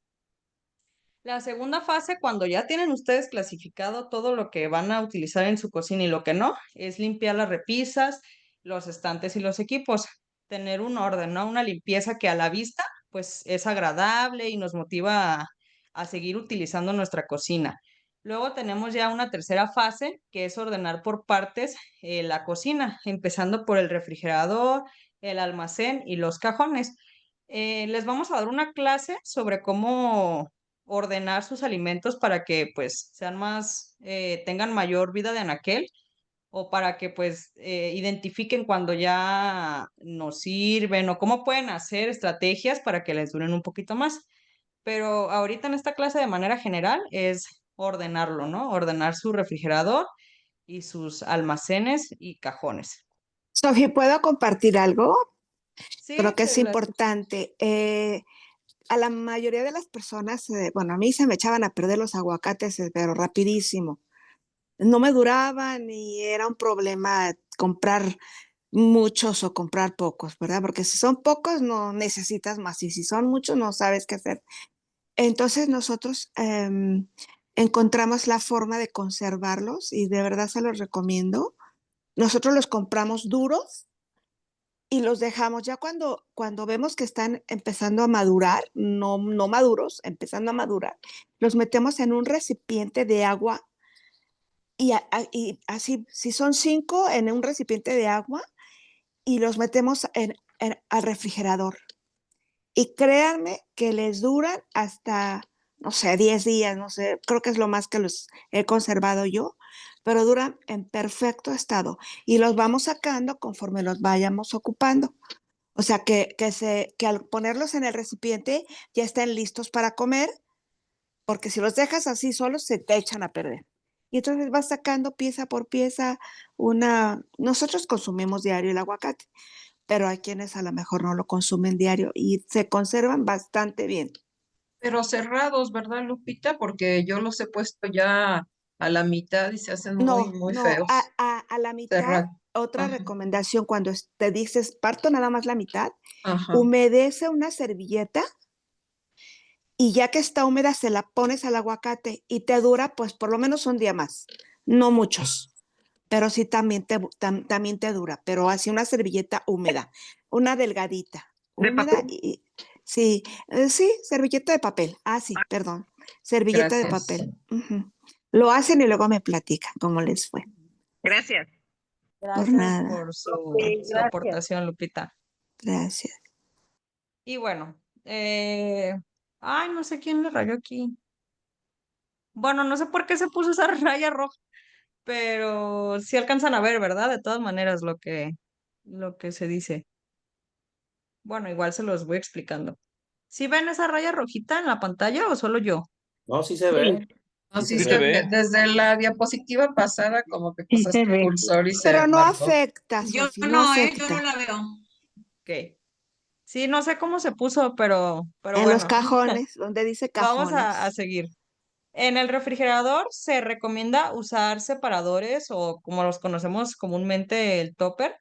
[SPEAKER 1] La segunda fase, cuando ya tienen ustedes clasificado todo lo que van a utilizar en su cocina y lo que no, es limpiar las repisas, los estantes y los equipos. Tener un orden, ¿no? Una limpieza que a la vista, pues es agradable y nos motiva a seguir utilizando nuestra cocina. Luego tenemos ya una tercera fase, que es ordenar por partes la cocina, empezando por el refrigerador, el almacén y los cajones. Les vamos a dar una clase sobre cómo ordenar sus alimentos para que pues sean más, tengan mayor vida de anaquel o para que pues identifiquen cuando ya no sirven o cómo pueden hacer estrategias para que les duren un poquito más. Pero ahorita en esta clase de manera general es ordenarlo, ¿no? Ordenar su refrigerador y sus almacenes y cajones.
[SPEAKER 10] Sofía, ¿puedo compartir algo? Creo
[SPEAKER 1] Sí,
[SPEAKER 10] que es
[SPEAKER 1] la escucho.
[SPEAKER 10] importante. A la mayoría de las personas, bueno, a mí se me echaban a perder los aguacates, pero rapidísimo. No me duraban y era un problema comprar muchos o comprar pocos, ¿verdad? Porque si son pocos no necesitas más y si son muchos no sabes qué hacer. Entonces nosotros encontramos la forma de conservarlos y de verdad se los recomiendo nosotros los compramos duros y los dejamos ya cuando vemos que están empezando a madurar, no maduros, empezando a madurar, los metemos en un recipiente de agua y así, si son 5 en un recipiente de agua y los metemos al refrigerador. Y créanme que les duran hasta, no sé, 10 días, no sé, creo que es lo más que los he conservado yo, pero duran en perfecto estado y los vamos sacando conforme los vayamos ocupando. O sea, que al ponerlos en el recipiente ya estén listos para comer, porque si los dejas así solos se te echan a perder. Y entonces vas sacando pieza por pieza nosotros consumimos diario el aguacate, pero hay quienes a lo mejor no lo consumen diario y se conservan bastante bien.
[SPEAKER 7] Pero cerrados, ¿verdad, Lupita? Porque yo los he puesto ya a la mitad y se hacen muy, muy feos.
[SPEAKER 10] A la mitad,
[SPEAKER 7] Cerrado.
[SPEAKER 10] otra
[SPEAKER 7] Ajá.
[SPEAKER 10] recomendación, cuando te dices parto nada más la mitad,
[SPEAKER 7] Ajá.
[SPEAKER 10] humedece una servilleta y ya que está húmeda se la pones al aguacate y te dura pues por lo menos un día más, no muchos, pero sí también te dura, pero así una servilleta húmeda, una delgadita,
[SPEAKER 9] ¿De
[SPEAKER 10] húmeda
[SPEAKER 9] papel?
[SPEAKER 10] y sí, sí, servilleta de papel, sí, perdón, servilleta de
[SPEAKER 7] Gracias.
[SPEAKER 10] papel. Ujú. Lo hacen y luego me platican cómo les fue.
[SPEAKER 9] Gracias.
[SPEAKER 10] Por
[SPEAKER 1] Gracias
[SPEAKER 10] nada,
[SPEAKER 1] por su
[SPEAKER 8] gracias.
[SPEAKER 1] aportación, Lupita.
[SPEAKER 10] gracias.
[SPEAKER 1] Y bueno, no sé quién le rayó aquí. Bueno, no sé por qué se puso esa raya roja, pero sí alcanzan a ver, ¿verdad? De todas maneras, lo que se dice. Bueno, igual se los voy explicando. ¿Sí ven esa raya rojita en la pantalla o solo yo?
[SPEAKER 3] No, sí se ve.
[SPEAKER 7] No,
[SPEAKER 3] Sí
[SPEAKER 7] sí
[SPEAKER 3] se
[SPEAKER 7] se
[SPEAKER 3] ve.
[SPEAKER 7] ve. Desde la diapositiva pasada, como que
[SPEAKER 4] Sí se
[SPEAKER 7] pasaste el
[SPEAKER 4] ve.
[SPEAKER 7] cursor y se
[SPEAKER 10] Pero no
[SPEAKER 7] marcó.
[SPEAKER 10] afecta,
[SPEAKER 1] Yo
[SPEAKER 10] Sofi, no
[SPEAKER 1] no, yo no
[SPEAKER 10] afecta.
[SPEAKER 1] la veo. Ok. Sí, no sé cómo se puso, pero
[SPEAKER 10] En los
[SPEAKER 1] bueno,
[SPEAKER 10] cajones, donde dice
[SPEAKER 1] vamos a
[SPEAKER 10] cajones.
[SPEAKER 1] seguir. En el refrigerador se recomienda usar separadores o como los conocemos comúnmente el topper,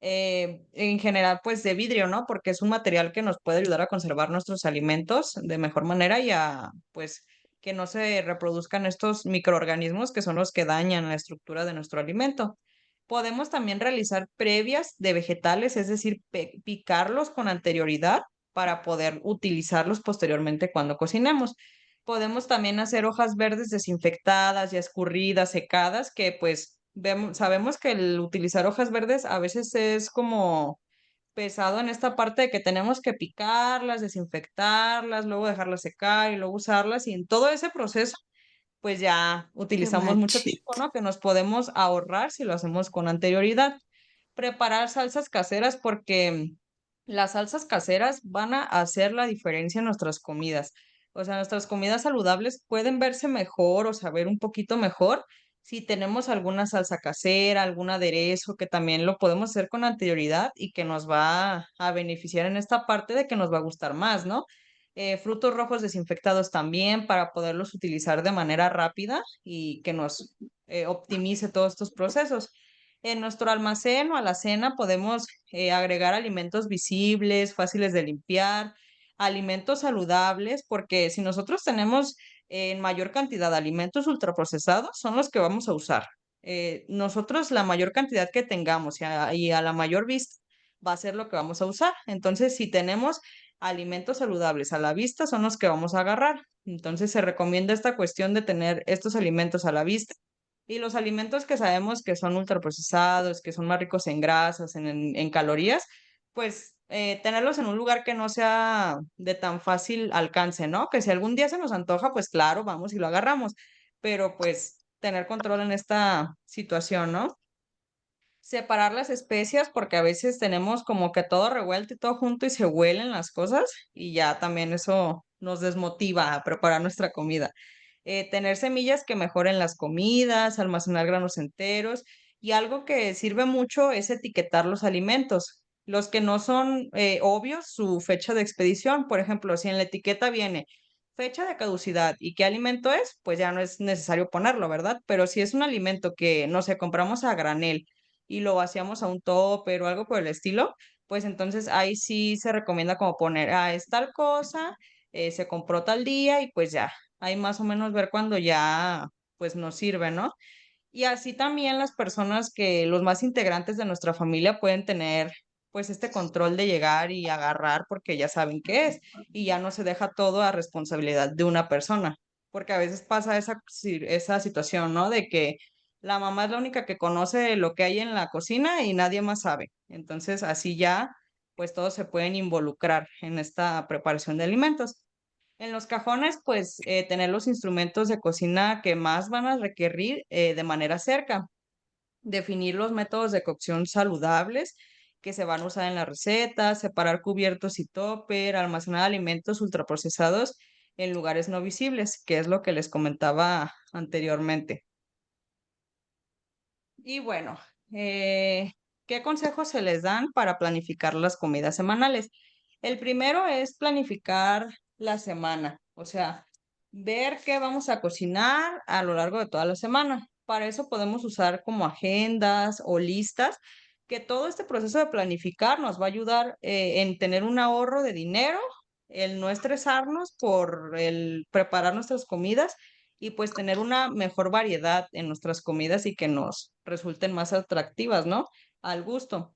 [SPEAKER 1] en general pues de vidrio, ¿no? Porque es un material que nos puede ayudar a conservar nuestros alimentos de mejor manera y a pues que no se reproduzcan estos microorganismos que son los que dañan la estructura de nuestro alimento. Podemos también realizar previas de vegetales, es decir, picarlos con anterioridad para poder utilizarlos posteriormente cuando cocinemos. Podemos también hacer hojas verdes desinfectadas y escurridas, secadas, que pues sabemos que el utilizar hojas verdes a veces es como pesado en esta parte de que tenemos que picarlas, desinfectarlas, luego dejarlas secar y luego usarlas y en todo ese proceso pues ya
[SPEAKER 10] Qué
[SPEAKER 1] utilizamos mucho tiempo,
[SPEAKER 10] machito.
[SPEAKER 1] ¿no? Que nos podemos ahorrar si lo hacemos con anterioridad. Preparar salsas caseras porque las salsas caseras van a hacer la diferencia en nuestras comidas. O sea, nuestras comidas saludables pueden verse mejor o saber un poquito mejor si tenemos alguna salsa casera, algún aderezo que también lo podemos hacer con anterioridad y que nos va a beneficiar en esta parte de que nos va a gustar más, ¿no? Frutos rojos desinfectados también para poderlos utilizar de manera rápida y que nos optimice todos estos procesos. En nuestro almacén o alacena podemos agregar alimentos visibles, fáciles de limpiar, alimentos saludables, porque si nosotros tenemos en mayor cantidad de alimentos ultraprocesados, son los que vamos a usar. Nosotros la mayor cantidad que tengamos y a la mayor vista va a ser lo que vamos a usar. Entonces, si tenemos alimentos saludables a la vista, son los que vamos a agarrar. Entonces, se recomienda esta cuestión de tener estos alimentos a la vista y los alimentos que sabemos que son ultraprocesados, que son más ricos en grasas, en calorías, pues tenerlos en un lugar que no sea de tan fácil alcance, ¿no? Que si algún día se nos antoja, pues claro, vamos y lo agarramos, pero pues tener control en esta situación, ¿no? Separar las especias porque a veces tenemos como que todo revuelto y todo junto y se huelen las cosas y ya también eso nos desmotiva a preparar nuestra comida. Tener semillas que mejoren las comidas, almacenar granos enteros y algo que sirve mucho es etiquetar los alimentos. Los que no son obvios, su fecha de expedición, por ejemplo, si en la etiqueta viene fecha de caducidad y qué alimento es, pues ya no es necesario ponerlo, ¿verdad? Pero si es un alimento que, no sé, compramos a granel y lo vaciamos a un topper o algo por el estilo, pues entonces ahí sí se recomienda como poner, es tal cosa, se compró tal día y pues ya, ahí más o menos ver cuando ya pues nos sirve, ¿no? Y así también las personas los más integrantes de nuestra familia pueden tener pues este control de llegar y agarrar porque ya saben qué es y ya no se deja todo a responsabilidad de una persona, porque a veces pasa esa situación, ¿no? De que la mamá es la única que conoce lo que hay en la cocina y nadie más sabe. Entonces así ya pues todos se pueden involucrar en esta preparación de alimentos. En los cajones, pues tener los instrumentos de cocina que más van a requerir de manera cerca. Definir los métodos de cocción saludables que se van a usar en la receta, separar cubiertos y topper, almacenar alimentos ultraprocesados en lugares no visibles, que es lo que les comentaba anteriormente. Y bueno, ¿qué consejos se les dan para planificar las comidas semanales? El primero es planificar la semana, o sea, ver qué vamos a cocinar a lo largo de toda la semana. Para eso podemos usar como agendas o listas, que todo este proceso de planificar nos va a ayudar en tener un ahorro de dinero, el no estresarnos por el preparar nuestras comidas y pues tener una mejor variedad en nuestras comidas y que nos resulten más atractivas, ¿no? Al gusto.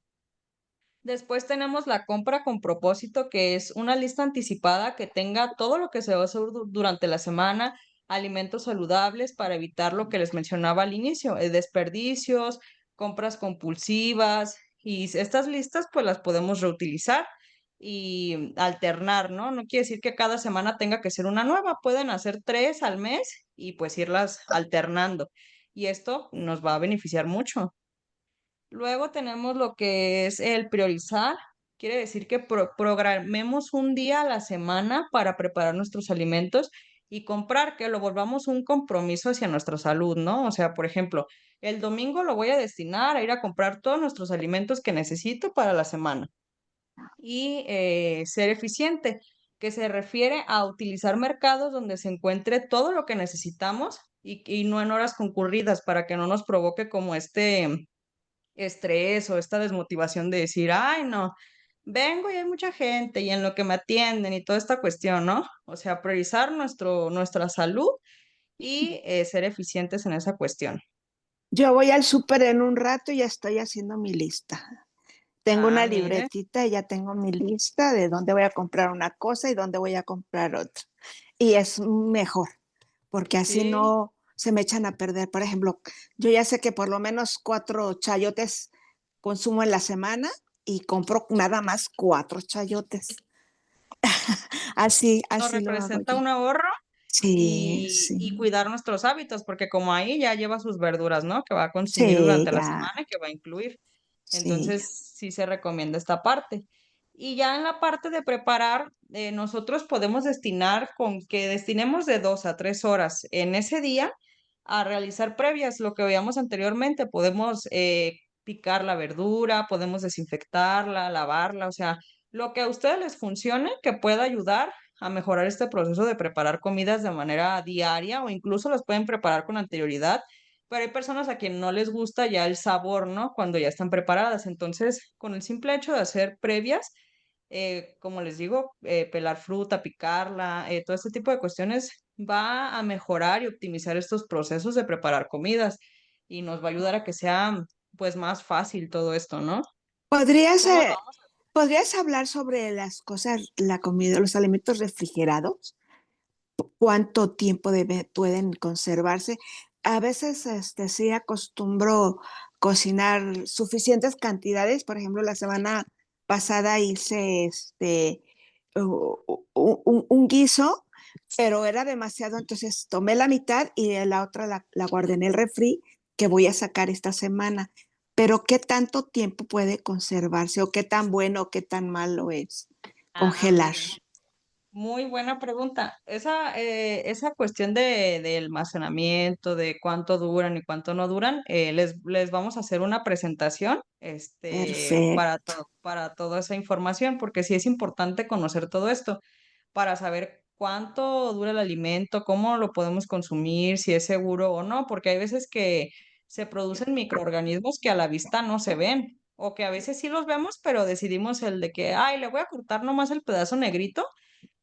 [SPEAKER 1] Después tenemos la compra con propósito, que es una lista anticipada que tenga todo lo que se va a hacer durante la semana, alimentos saludables para evitar lo que les mencionaba al inicio, desperdicios, compras compulsivas y estas listas pues las podemos reutilizar y alternar, ¿no? No quiere decir que cada semana tenga que ser una nueva, pueden hacer 3 al mes y pues irlas alternando y esto nos va a beneficiar mucho. Luego tenemos lo que es el priorizar. Quiere decir que programemos un día a la semana para preparar nuestros alimentos y comprar, que lo volvamos un compromiso hacia nuestra salud, ¿no? O sea, por ejemplo, el domingo lo voy a destinar a ir a comprar todos nuestros alimentos que necesito para la semana. Y ser eficiente, que se refiere a utilizar mercados donde se encuentre todo lo que necesitamos y no en horas concurridas para que no nos provoque como este estrés o esta desmotivación de decir, ay, no, vengo y hay mucha gente y en lo que me atienden y toda esta cuestión, ¿no? O sea, priorizar nuestra salud y ser eficientes en esa cuestión.
[SPEAKER 10] Yo voy al súper en un rato y ya estoy haciendo mi lista. Tengo una
[SPEAKER 1] Mire,
[SPEAKER 10] libretita y ya tengo mi lista de dónde voy a comprar una cosa y dónde voy a comprar otra. Y es mejor, porque así
[SPEAKER 1] sí,
[SPEAKER 10] no se me echan a perder. Por ejemplo, yo ya sé que por lo menos 4 chayotes consumo en la semana y compro nada más 4 chayotes. Así,
[SPEAKER 1] nos
[SPEAKER 10] así lo hago
[SPEAKER 1] representa
[SPEAKER 10] yo.
[SPEAKER 1] un ahorro
[SPEAKER 10] Sí,
[SPEAKER 1] y
[SPEAKER 10] sí,
[SPEAKER 1] cuidar nuestros hábitos, porque como ahí ya lleva sus verduras, ¿no? Que va a consumir
[SPEAKER 10] sí,
[SPEAKER 1] durante la
[SPEAKER 10] ya,
[SPEAKER 1] semana y que va a incluir.
[SPEAKER 10] sí.
[SPEAKER 1] Entonces, sí se recomienda esta parte. Y ya en la parte de preparar, nosotros podemos destinar con que destinemos de 2 a 3 horas en ese día a realizar previas, lo que veíamos anteriormente. Podemos picar la verdura, podemos desinfectarla, lavarla, o sea, lo que a ustedes les funcione que pueda ayudar a mejorar este proceso de preparar comidas de manera diaria o incluso las pueden preparar con anterioridad, pero hay personas a quien no les gusta ya el sabor, ¿no? Cuando ya están preparadas. Entonces, con el simple hecho de hacer previas, como les digo, pelar fruta, picarla, todo este tipo de cuestiones va a mejorar y optimizar estos procesos de preparar comidas y nos va a ayudar a que sea pues más fácil todo esto, ¿no?
[SPEAKER 10] ¿Podrías,
[SPEAKER 1] ¿Cómo lo
[SPEAKER 10] eh,
[SPEAKER 1] vamos a
[SPEAKER 10] ¿podrías hablar sobre las cosas, la comida, los alimentos refrigerados? ¿Cuánto tiempo pueden conservarse? A veces sí acostumbro cocinar suficientes cantidades. Por ejemplo, la semana pasada hice un guiso, pero era demasiado, entonces tomé la mitad y la otra la guardé en el refri que voy a sacar esta semana. Pero ¿qué tanto tiempo puede conservarse o qué tan bueno o qué tan malo es congelar?
[SPEAKER 1] Mire, muy buena pregunta. Esa cuestión de almacenamiento, de cuánto duran y cuánto no duran, les vamos a hacer una presentación,
[SPEAKER 10] Perfecto.
[SPEAKER 1] para toda esa información, porque sí es importante conocer todo esto para saber cuánto dura el alimento, cómo lo podemos consumir, si es seguro o no, porque hay veces que se producen microorganismos que a la vista no se ven, o que a veces sí los vemos, pero decidimos el de que, ay, le voy a cortar nomás el pedazo negrito,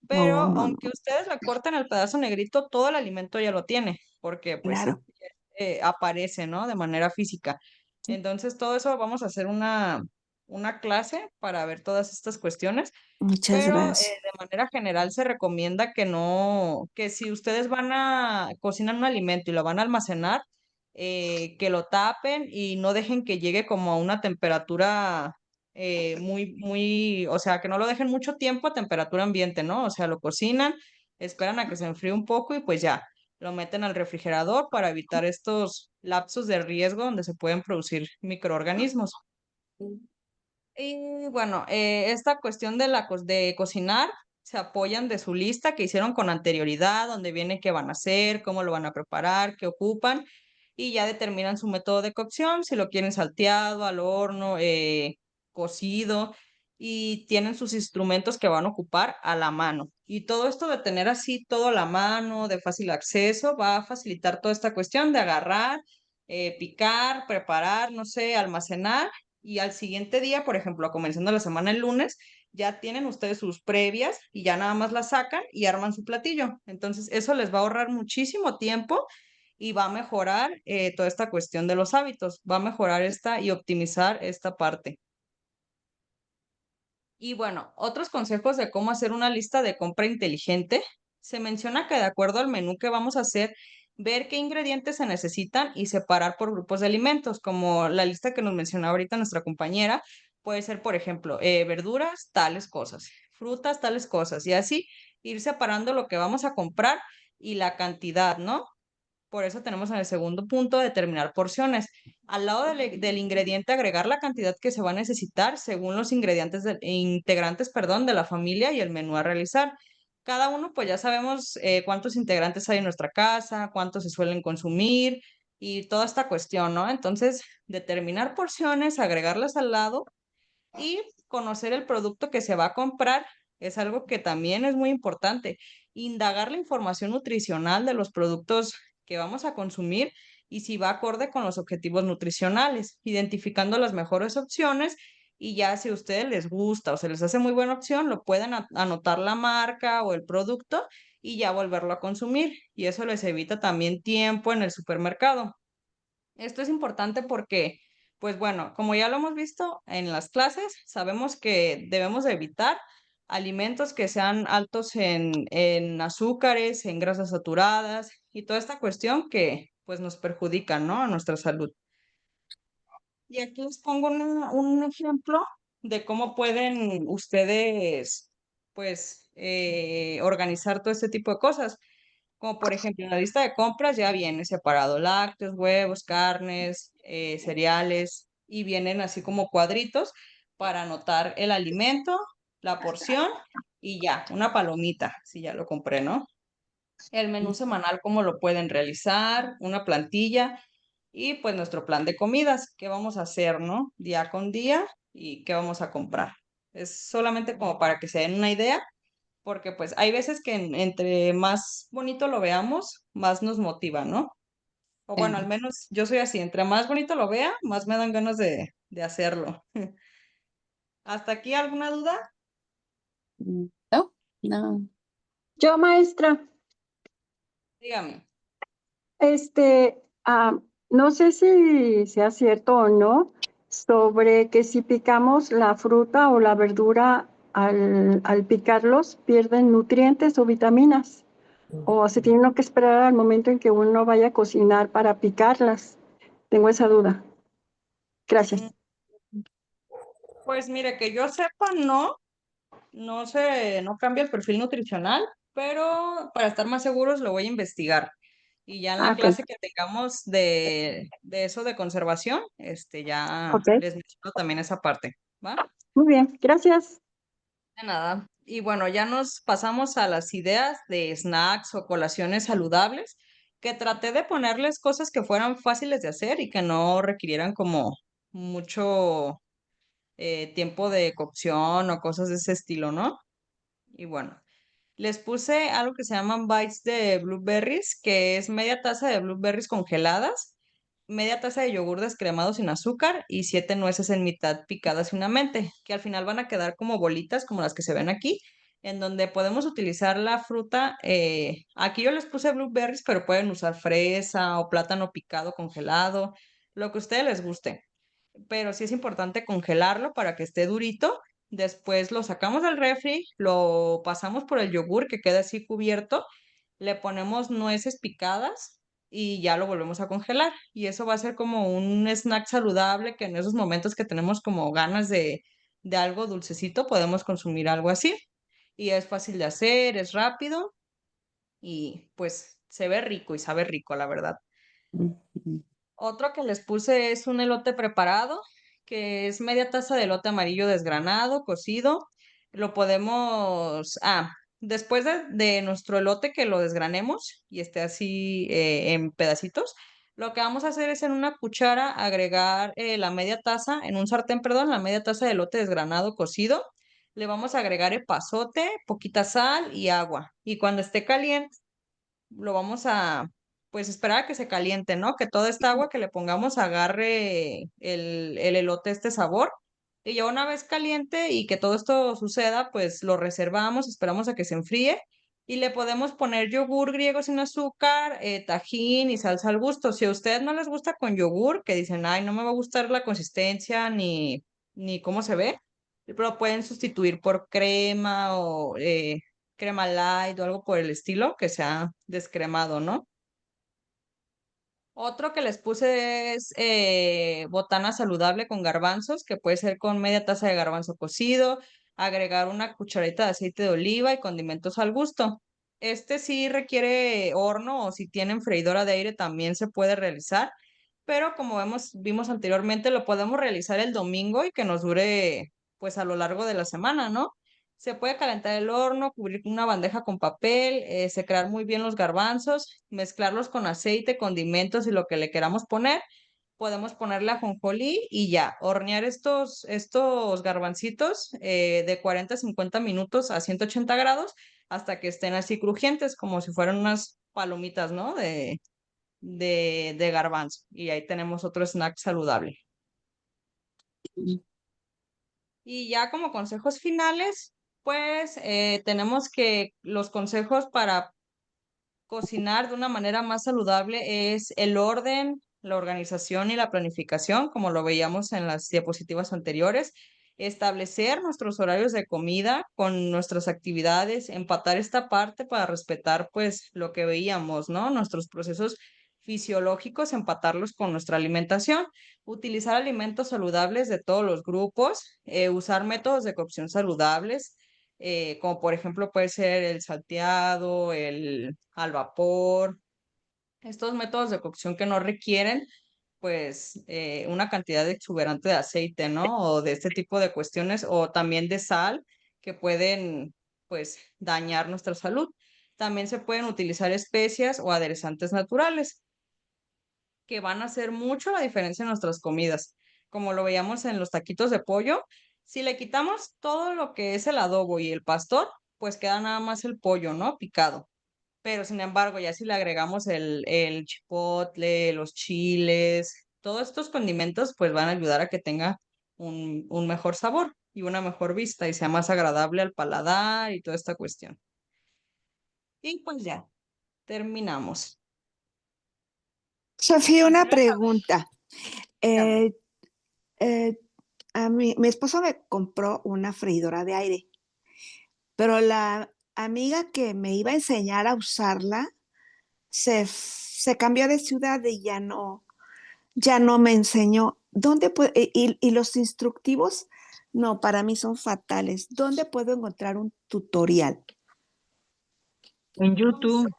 [SPEAKER 1] pero
[SPEAKER 10] No, no,
[SPEAKER 1] aunque
[SPEAKER 10] no,
[SPEAKER 1] ustedes le corten el pedazo negrito, todo el alimento ya lo tiene, porque pues
[SPEAKER 10] claro.
[SPEAKER 1] aparece, ¿no? De manera física. Entonces, todo eso vamos a hacer una clase para ver todas estas cuestiones,
[SPEAKER 10] Muchas
[SPEAKER 1] pero
[SPEAKER 10] gracias.
[SPEAKER 1] de manera general se recomienda que no, que si ustedes van a cocinar un alimento y lo van a almacenar, que lo tapen y no dejen que llegue como a una temperatura o sea, que no lo dejen mucho tiempo a temperatura ambiente, ¿no? O sea, lo cocinan, esperan a que se enfríe un poco y pues ya, lo meten al refrigerador para evitar estos lapsos de riesgo donde se pueden producir microorganismos. Y bueno, esta cuestión de cocinar se apoyan de su lista que hicieron con anterioridad, donde viene qué van a hacer, cómo lo van a preparar, qué ocupan, y ya determinan su método de cocción, si lo quieren salteado, al horno, cocido, y tienen sus instrumentos que van a ocupar a la mano. Y todo esto de tener así todo a la mano, de fácil acceso, va a facilitar toda esta cuestión de agarrar, picar, preparar, no sé, almacenar y al siguiente día, por ejemplo, comenzando la semana el lunes, ya tienen ustedes sus previas y ya nada más las sacan y arman su platillo. Entonces, eso les va a ahorrar muchísimo tiempo y va a mejorar toda esta cuestión de los hábitos, va a mejorar esta y optimizar esta parte. Y bueno, otros consejos de cómo hacer una lista de compra inteligente. Se menciona que de acuerdo al menú que vamos a hacer, ver qué ingredientes se necesitan y separar por grupos de alimentos, como la lista que nos mencionó ahorita nuestra compañera. Puede ser, por ejemplo, verduras, tales cosas, frutas, tales cosas, y así ir separando lo que vamos a comprar y la cantidad, ¿no? Por eso tenemos en el segundo punto determinar porciones. Al lado del ingrediente agregar la cantidad que se va a necesitar según los integrantes, perdón, de la familia y el menú a realizar. Cada uno pues ya sabemos cuántos integrantes hay en nuestra casa, cuántos se suelen consumir y toda esta cuestión, ¿no? Entonces, determinar porciones, agregarlas al lado y conocer el producto que se va a comprar es algo que también es muy importante. Indagar la información nutricional de los productos que vamos a consumir y si va acorde con los objetivos nutricionales, identificando las mejores opciones y ya si a ustedes les gusta o se les hace muy buena opción, lo pueden anotar la marca o el producto y ya volverlo a consumir. Y eso les evita también tiempo en el supermercado. Esto es importante porque, pues bueno, como ya lo hemos visto en las clases, sabemos que debemos de evitar alimentos que sean altos en azúcares, en grasas saturadas y toda esta cuestión que pues nos perjudica, ¿no? A nuestra salud. Y aquí les pongo un ejemplo de cómo pueden ustedes, pues, organizar todo este tipo de cosas. Como por ejemplo, en la lista de compras ya viene separado lácteos, huevos, carnes, cereales y vienen así como cuadritos para anotar el alimento, la porción y ya, una palomita, si ya lo compré, ¿no? El menú semanal, cómo lo pueden realizar, una plantilla y pues nuestro plan de comidas, qué vamos a hacer, ¿no? Día con día y qué vamos a comprar. Es solamente como para que se den una idea porque pues hay veces que entre más bonito lo veamos, más nos motiva, ¿no? O bueno, al menos yo soy así, entre más bonito lo vea, más me dan ganas de hacerlo. ¿Hasta aquí alguna duda?
[SPEAKER 6] No, no.
[SPEAKER 8] Yo, maestra,
[SPEAKER 1] Dígame.
[SPEAKER 8] este, no sé si sea cierto o no, sobre que si picamos la fruta o la verdura al picarlos, pierden nutrientes o vitaminas, o se tiene uno que esperar al momento en que uno vaya a cocinar para picarlas. Tengo esa duda. Gracias.
[SPEAKER 1] Pues mire, que yo sepa, no cambia el perfil nutricional, pero para estar más seguros lo voy a investigar. Y ya en la
[SPEAKER 8] Ok,
[SPEAKER 1] clase que tengamos de eso de conservación, ya
[SPEAKER 8] ok.
[SPEAKER 1] les menciono también esa parte, ¿va?
[SPEAKER 8] Muy bien, gracias.
[SPEAKER 1] De nada. Y bueno, ya nos pasamos a las ideas de snacks o colaciones saludables, que traté de ponerles cosas que fueran fáciles de hacer y que no requirieran como mucho tiempo de cocción o cosas de ese estilo, ¿no? Y bueno, les puse algo que se llaman bites de blueberries, que es media taza de blueberries congeladas, media taza de yogur descremado sin azúcar y 7 nueces en mitad picadas finamente, que al final van a quedar como bolitas como las que se ven aquí en donde podemos utilizar la fruta. Aquí yo les puse blueberries, pero pueden usar fresa o plátano picado congelado, lo que a ustedes les guste. Pero sí es importante congelarlo para que esté durito. Después lo sacamos del refri, lo pasamos por el yogur que queda así cubierto, le ponemos nueces picadas y ya lo volvemos a congelar. Y eso va a ser como un snack saludable que en esos momentos que tenemos como ganas de algo dulcecito, podemos consumir algo así. Y es fácil de hacer, es rápido y pues se ve rico y sabe rico, la verdad.
[SPEAKER 6] Ujú.
[SPEAKER 1] Otro que les puse es un elote preparado, que es media taza de elote amarillo desgranado, cocido. Lo podemos, después de nuestro elote que lo desgranemos y esté así en pedacitos, lo que vamos a hacer es en una cuchara agregar la media taza, en un sartén, perdón, la media taza de elote desgranado cocido. Le vamos a agregar epazote, poquita sal y agua. Y cuando esté caliente, lo vamos a, pues esperar a que se caliente, ¿no? Que toda esta agua que le pongamos agarre el elote este sabor. Y ya una vez caliente y que todo esto suceda, pues lo reservamos, esperamos a que se enfríe y le podemos poner yogur griego sin azúcar, tajín y salsa al gusto. Si a ustedes no les gusta con yogur, que dicen, ay, no me va a gustar la consistencia ni cómo se ve, pero pueden sustituir por crema o crema light o algo por el estilo, que sea descremado, ¿no? Otro que les puse es botana saludable con garbanzos, que puede ser con media taza de garbanzo cocido, agregar una cucharadita de aceite de oliva y condimentos al gusto. Este sí requiere horno o si tienen freidora de aire también se puede realizar, pero como vimos anteriormente, lo podemos realizar el domingo y que nos dure pues a lo largo de la semana, ¿no? Se puede calentar el horno, cubrir una bandeja con papel, secrar muy bien los garbanzos, mezclarlos con aceite, condimentos y lo que le queramos poner. Podemos ponerle ajonjolí y ya, hornear estos garbancitos de 40 a 50 minutos a 180 grados hasta que estén así crujientes, como si fueran unas palomitas, ¿no? De garbanzo. Y ahí tenemos otro snack saludable. Y ya como consejos finales, pues tenemos que los consejos para cocinar de una manera más saludable es el orden, la organización y la planificación, como lo veíamos en las diapositivas anteriores. Establecer nuestros horarios de comida con nuestras actividades, empatar esta parte para respetar pues lo que veíamos, ¿no? Nuestros procesos fisiológicos, empatarlos con nuestra alimentación, utilizar alimentos saludables de todos los grupos, usar métodos de cocción saludables, como por ejemplo puede ser el salteado, el al vapor, estos métodos de cocción que no requieren pues una cantidad exuberante de aceite, ¿no? O de este tipo de cuestiones, o también de sal que pueden pues dañar nuestra salud. También se pueden utilizar especias o aderezantes naturales que van a hacer mucho la diferencia en nuestras comidas. Como lo veíamos en los taquitos de pollo, si le quitamos todo lo que es el adobo y el pastor, pues queda nada más el pollo, ¿no? Picado. Pero sin embargo, ya si le agregamos el chipotle, los chiles, todos estos condimentos, pues van a ayudar a que tenga un mejor sabor y una mejor vista y sea más agradable al paladar y toda esta cuestión. Y pues ya, terminamos.
[SPEAKER 10] Sofía, una
[SPEAKER 1] Quisiera saber,
[SPEAKER 10] pregunta.
[SPEAKER 1] dígame.
[SPEAKER 10] Eh, eh, mi esposo me compró una freidora de aire, pero la amiga que me iba a enseñar a usarla se cambió de ciudad y ya no me enseñó. ¿Dónde y los instructivos, no, para mí son fatales. ¿Dónde puedo encontrar un tutorial?
[SPEAKER 9] En YouTube.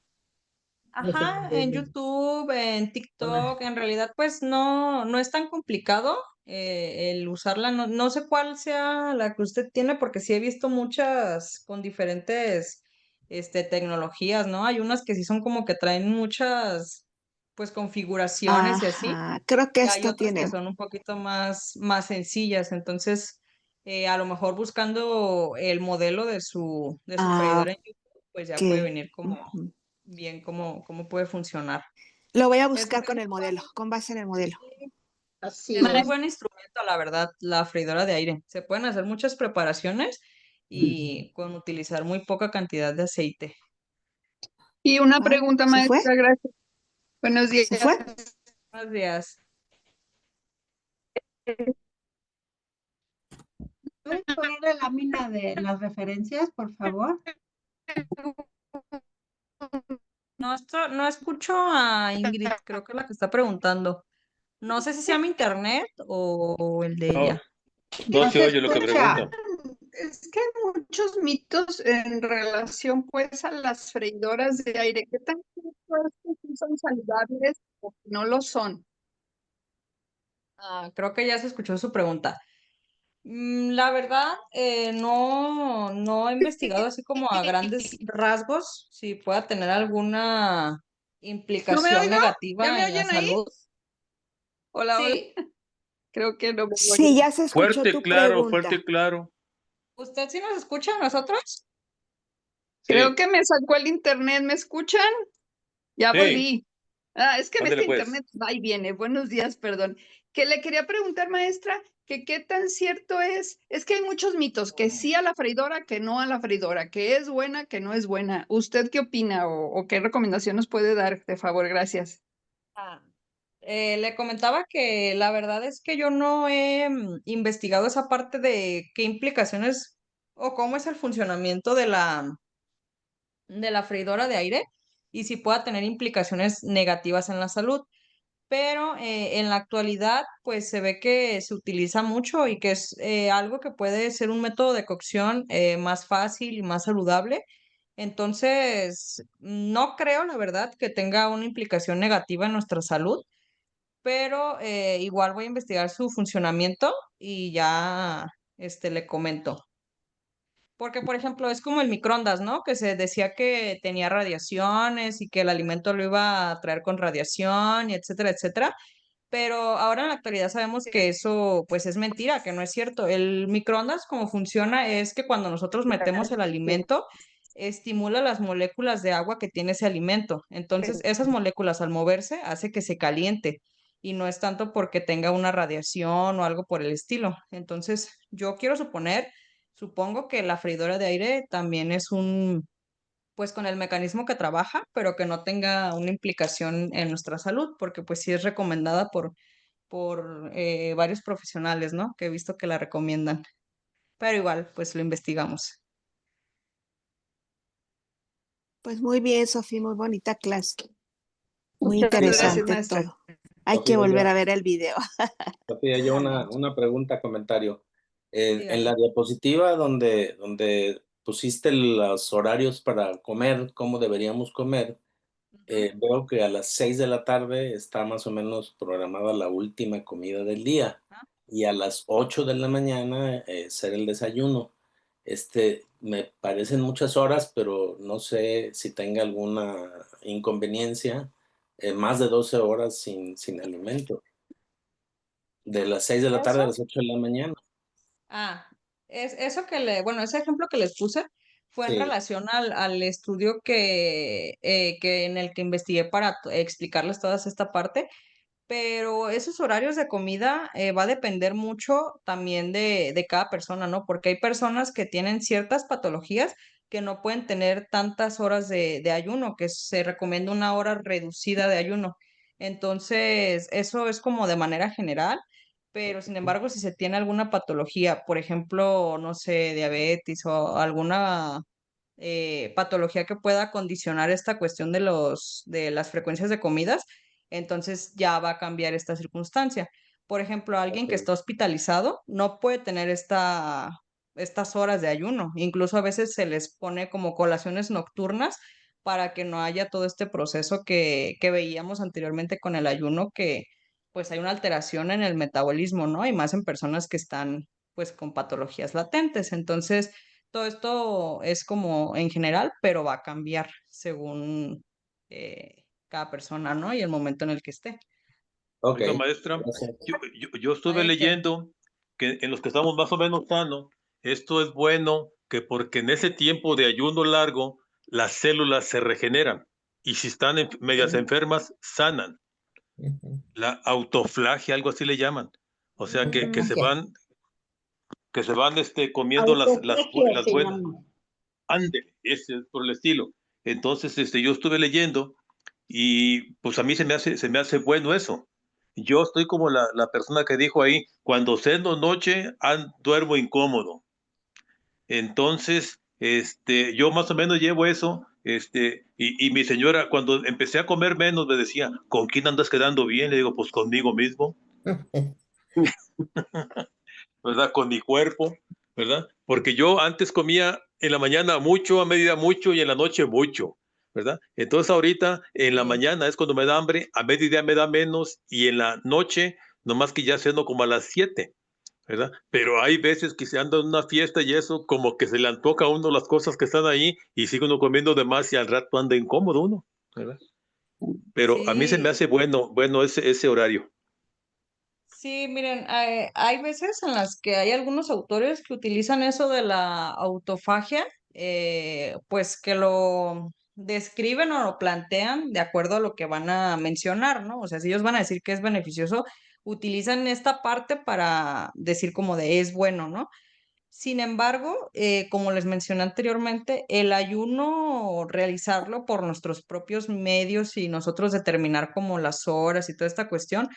[SPEAKER 1] Ajá, en YouTube, en TikTok, en realidad pues no es tan complicado el usarla, no sé cuál sea la que usted tiene porque sí he visto muchas con diferentes tecnologías, ¿no? Hay unas que sí son como que traen muchas pues configuraciones y así,
[SPEAKER 10] Ajá, creo que
[SPEAKER 1] y hay
[SPEAKER 10] esto
[SPEAKER 1] otras que
[SPEAKER 10] tiene.
[SPEAKER 1] son un poquito más sencillas, entonces a lo mejor buscando el modelo de su
[SPEAKER 10] Ah,
[SPEAKER 1] freidora en YouTube, pues ya puede
[SPEAKER 10] ok.
[SPEAKER 1] venir como
[SPEAKER 10] Ujú.
[SPEAKER 1] bien cómo puede funcionar.
[SPEAKER 10] Lo voy a
[SPEAKER 1] Es
[SPEAKER 10] buscar
[SPEAKER 1] muy,
[SPEAKER 10] con el modelo, con base en el modelo.
[SPEAKER 3] Así
[SPEAKER 1] es muy
[SPEAKER 3] es.
[SPEAKER 1] buen instrumento, la verdad, la freidora de aire. Se pueden hacer muchas preparaciones y con utilizar muy poca cantidad de aceite.
[SPEAKER 12] Y una
[SPEAKER 10] Ah,
[SPEAKER 12] pregunta,
[SPEAKER 10] ¿se fue?
[SPEAKER 12] maestra, gracias. Buenos días.
[SPEAKER 10] ¿Se fue?
[SPEAKER 1] Buenos días.
[SPEAKER 13] ¿Puedes poner la lámina de las referencias, por favor?
[SPEAKER 1] No escucho a Ingrid, creo que es la que está preguntando. No sé si sea mi internet o el de ella.
[SPEAKER 14] No se oye lo que pregunta.
[SPEAKER 12] Es que hay muchos mitos en relación pues a las freidoras de aire. ¿Qué tan cierto es que sí son saludables o que no lo son?
[SPEAKER 1] Creo que ya se escuchó su pregunta. La verdad, no he investigado así como a grandes rasgos si pueda tener alguna
[SPEAKER 12] ¿No me
[SPEAKER 1] implicación
[SPEAKER 12] oigo? ¿Ya
[SPEAKER 1] negativa
[SPEAKER 12] me
[SPEAKER 1] en la
[SPEAKER 12] oyen ahí?
[SPEAKER 1] salud.
[SPEAKER 12] Hola, hola.
[SPEAKER 1] Sí,
[SPEAKER 12] Creo que no me
[SPEAKER 10] Sí,
[SPEAKER 12] oyen.
[SPEAKER 10] ya se escuchó
[SPEAKER 14] Fuerte,
[SPEAKER 10] tu
[SPEAKER 14] claro,
[SPEAKER 10] pregunta.
[SPEAKER 14] fuerte, claro.
[SPEAKER 1] ¿usted sí nos escucha a nosotros?
[SPEAKER 12] Creo
[SPEAKER 14] Sí,
[SPEAKER 12] que me sacó el internet. ¿Me escuchan? Ya
[SPEAKER 14] sí,
[SPEAKER 12] volví. Es que
[SPEAKER 14] ándale
[SPEAKER 12] este
[SPEAKER 14] pues.
[SPEAKER 12] internet va y viene. Buenos días, perdón. Que le quería preguntar, maestra, que qué tan cierto es que hay muchos mitos, que sí a la freidora, que no a la freidora, que es buena, que no es buena. ¿Usted qué opina o qué recomendación nos puede dar, de favor? Gracias.
[SPEAKER 1] Ah, le comentaba que la verdad es que yo no he investigado esa parte de qué implicaciones o cómo es el funcionamiento de la freidora de aire y si pueda tener implicaciones negativas en la salud. Pero en la actualidad, pues se ve que se utiliza mucho y que es algo que puede ser un método de cocción más fácil y más saludable. Entonces, no creo, la verdad, que tenga una implicación negativa en nuestra salud, pero igual voy a investigar su funcionamiento y ya le comento. Porque, por ejemplo, es como el microondas, ¿no? Que se decía que tenía radiaciones y que el alimento lo iba a traer con radiación y etcétera, etcétera. Pero ahora en la actualidad sabemos que eso pues es mentira, que no es cierto. El microondas como funciona es que cuando nosotros metemos el alimento, estimula las moléculas de agua que tiene ese alimento. Entonces, esas moléculas al moverse hace que se caliente y no es tanto porque tenga una radiación o algo por el estilo. Entonces, yo quiero supongo que la freidora de aire también es pues con el mecanismo que trabaja, pero que no tenga una implicación en nuestra salud, porque pues sí es recomendada por varios profesionales, ¿no? Que he visto que la recomiendan. Pero igual, pues lo investigamos.
[SPEAKER 10] Pues muy bien, Sofía, muy bonita clase. Muy
[SPEAKER 12] Muchas gracias,
[SPEAKER 10] interesante
[SPEAKER 12] maestra.
[SPEAKER 10] todo. Hay que
[SPEAKER 3] Sofía,
[SPEAKER 10] volver
[SPEAKER 3] yo,
[SPEAKER 10] a ver el video.
[SPEAKER 3] Sofía, yo una pregunta, comentario. En
[SPEAKER 1] Dígame.
[SPEAKER 3] la diapositiva donde pusiste los horarios para comer, cómo deberíamos comer, veo que a las 6 de la tarde está más o menos programada la última comida del día y a las 8 de la mañana ser el desayuno. Me parecen muchas horas, pero no sé si tenga alguna inconveniencia. Más de 12 horas sin alimento. De las 6 de la tarde a
[SPEAKER 1] Eso.
[SPEAKER 3] las 8 de la mañana.
[SPEAKER 1] Ah, es eso bueno, ese ejemplo que les puse fue en
[SPEAKER 3] Sí,
[SPEAKER 1] relación al estudio que en el que investigué para explicarles toda esta parte. Pero esos horarios de comida va a depender mucho también de cada persona, ¿no? Porque hay personas que tienen ciertas patologías que no pueden tener tantas horas de ayuno, que se recomienda una hora reducida de ayuno. Entonces, eso es como de manera general, pero sin embargo, si se tiene alguna patología, por ejemplo, no sé, diabetes o alguna patología que pueda condicionar esta cuestión de las frecuencias de comidas, entonces ya va a cambiar esta circunstancia. Por ejemplo, alguien que
[SPEAKER 3] ok,
[SPEAKER 1] está hospitalizado no puede tener estas horas de ayuno. Incluso a veces se les pone como colaciones nocturnas para que no haya todo este proceso que veíamos anteriormente con el ayuno, que pues hay una alteración en el metabolismo, ¿no? Y más en personas que están pues con patologías latentes. Entonces, todo esto es como en general, pero va a cambiar según cada persona, ¿no? Y el momento en el que esté.
[SPEAKER 3] ok,
[SPEAKER 14] Oiga, maestra,
[SPEAKER 3] gracias.
[SPEAKER 14] yo
[SPEAKER 1] ¿No hay
[SPEAKER 14] estuve
[SPEAKER 1] de qué?
[SPEAKER 14] leyendo que en los que estamos más o menos sanos, esto es bueno, que porque en ese tiempo de ayuno largo, las células se regeneran y si están medias enfermas, sanan.
[SPEAKER 11] Ujú.
[SPEAKER 14] La autofagia, algo así le llaman. O sea, que se
[SPEAKER 11] Autofagia.
[SPEAKER 14] van, que se van comiendo las
[SPEAKER 13] Autofagia se
[SPEAKER 14] buenas.
[SPEAKER 13] llama.
[SPEAKER 14] Ande, ese por el estilo. Entonces, yo estuve leyendo y pues a mí se me hace bueno eso. Yo estoy como la persona que dijo ahí, cuando ceno noche, duermo incómodo. Entonces, yo más o menos llevo eso, y mi señora, cuando empecé a comer menos, me decía, ¿con quién andas quedando bien? Le digo, pues conmigo mismo, ¿verdad? Con mi cuerpo, ¿verdad? Porque yo antes comía en la mañana mucho, a mediodía mucho y en la noche mucho, ¿verdad? Entonces ahorita en la
[SPEAKER 1] Sí.
[SPEAKER 14] mañana es cuando me da hambre, a mediodía me da menos y en la noche, nomás que ya ceno como a las 7, ¿verdad? Pero hay veces que se anda en una fiesta y eso, como que se le antoja a uno las cosas que están ahí y sigue uno comiendo de más y al rato anda incómodo uno, ¿verdad? Pero a mí se me
[SPEAKER 1] Sí,
[SPEAKER 14] hace bueno ese horario.
[SPEAKER 1] sí, miren, hay veces en las que hay algunos autores que utilizan eso de la autofagia, pues que lo describen o lo plantean de acuerdo a lo que van a mencionar, ¿no? O sea, si ellos van a decir que es beneficioso, utilizan esta parte para decir como de es bueno, ¿no? Sin embargo, como les mencioné anteriormente, el ayuno, realizarlo por nuestros propios medios y nosotros determinar como las horas y toda esta cuestión,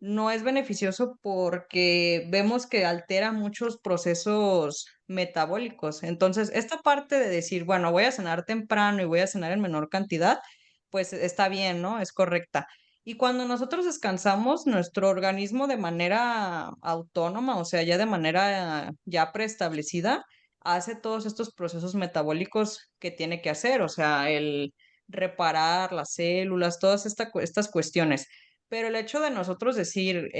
[SPEAKER 1] no es beneficioso porque vemos que altera muchos procesos metabólicos. Entonces, esta parte de decir, bueno, voy a cenar temprano y voy a cenar en menor cantidad, pues está bien, ¿no? Es correcta. Y cuando nosotros descansamos, nuestro organismo de manera autónoma, o sea, ya de manera ya preestablecida, hace todos estos procesos metabólicos que tiene que hacer, o sea, el reparar las células, todas estas cuestiones. Pero el hecho de nosotros decir,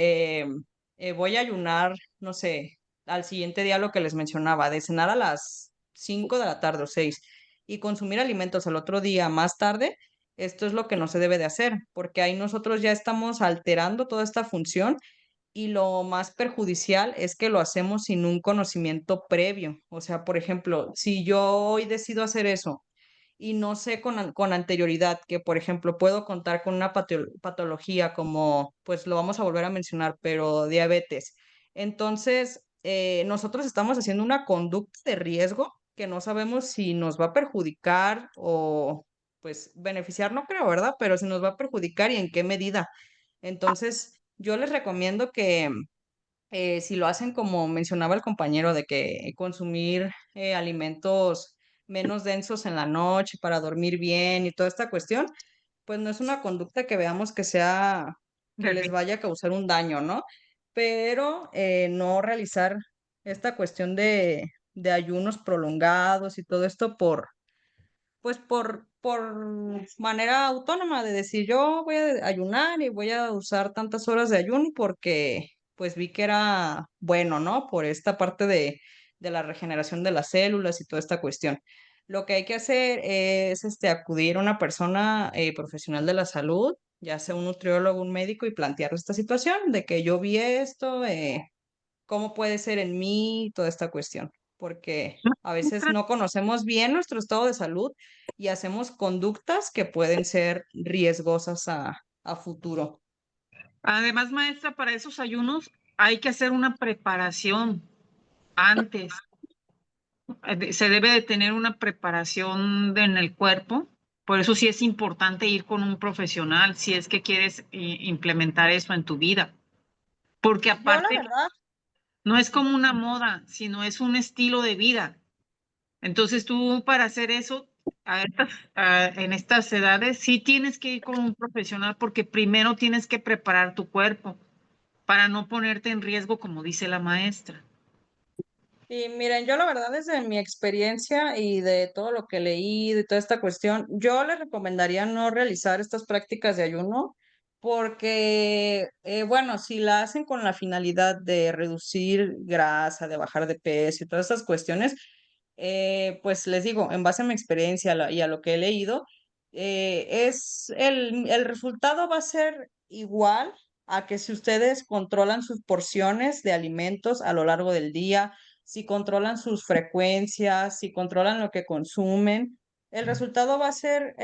[SPEAKER 1] voy a ayunar, no sé, al siguiente día lo que les mencionaba, de cenar a las 5 de la tarde o 6 y consumir alimentos al otro día más tarde, esto es lo que no se debe de hacer, porque ahí nosotros ya estamos alterando toda esta función y lo más perjudicial es que lo hacemos sin un conocimiento previo. O sea, por ejemplo, si yo hoy decido hacer eso y no sé con anterioridad que, por ejemplo, puedo contar con una patología como, pues lo vamos a volver a mencionar, pero diabetes. Entonces, nosotros estamos haciendo una conducta de riesgo que no sabemos si nos va a perjudicar o, pues, beneficiar, no creo, ¿verdad? Pero si nos va a perjudicar y en qué medida. Entonces, yo les recomiendo que si lo hacen como mencionaba el compañero, de que consumir alimentos menos densos en la noche para dormir bien y toda esta cuestión, pues no es una conducta que veamos que sea, que les vaya a causar un daño, ¿no? Pero no realizar esta cuestión de ayunos prolongados y todo esto pues por manera autónoma de decir, yo voy a ayunar y voy a usar tantas horas de ayuno porque pues vi que era bueno, ¿no? Por esta parte de la regeneración de las células y toda esta cuestión. Lo que hay que hacer es acudir a una persona profesional de la salud, ya sea un nutriólogo, un médico, y plantear esta situación de que yo vi esto, cómo puede ser en mí, toda esta cuestión, porque a veces no conocemos bien nuestro estado de salud y hacemos conductas que pueden ser riesgosas a futuro.
[SPEAKER 9] Además, maestra, para esos ayunos hay que hacer una preparación antes. Se debe de tener una preparación en el cuerpo. Por eso sí es importante ir con un profesional si es que quieres implementar eso en tu vida. Porque
[SPEAKER 1] Yo la
[SPEAKER 9] aparte
[SPEAKER 1] verdad,
[SPEAKER 9] no es como una moda, sino es un estilo de vida. Entonces tú para hacer eso en estas edades sí tienes que ir con un profesional porque primero tienes que preparar tu cuerpo para no ponerte en riesgo, como dice la maestra.
[SPEAKER 1] y miren, yo la verdad desde mi experiencia y de todo lo que leí, de toda esta cuestión, yo les recomendaría no realizar estas prácticas de ayuno porque, bueno, si la hacen con la finalidad de reducir grasa, de bajar de peso y todas estas cuestiones, pues les digo, en base a mi experiencia y a lo que he leído, el resultado va a ser igual a que si ustedes controlan sus porciones de alimentos a lo largo del día, si controlan sus frecuencias, si controlan lo que consumen, el resultado va a ser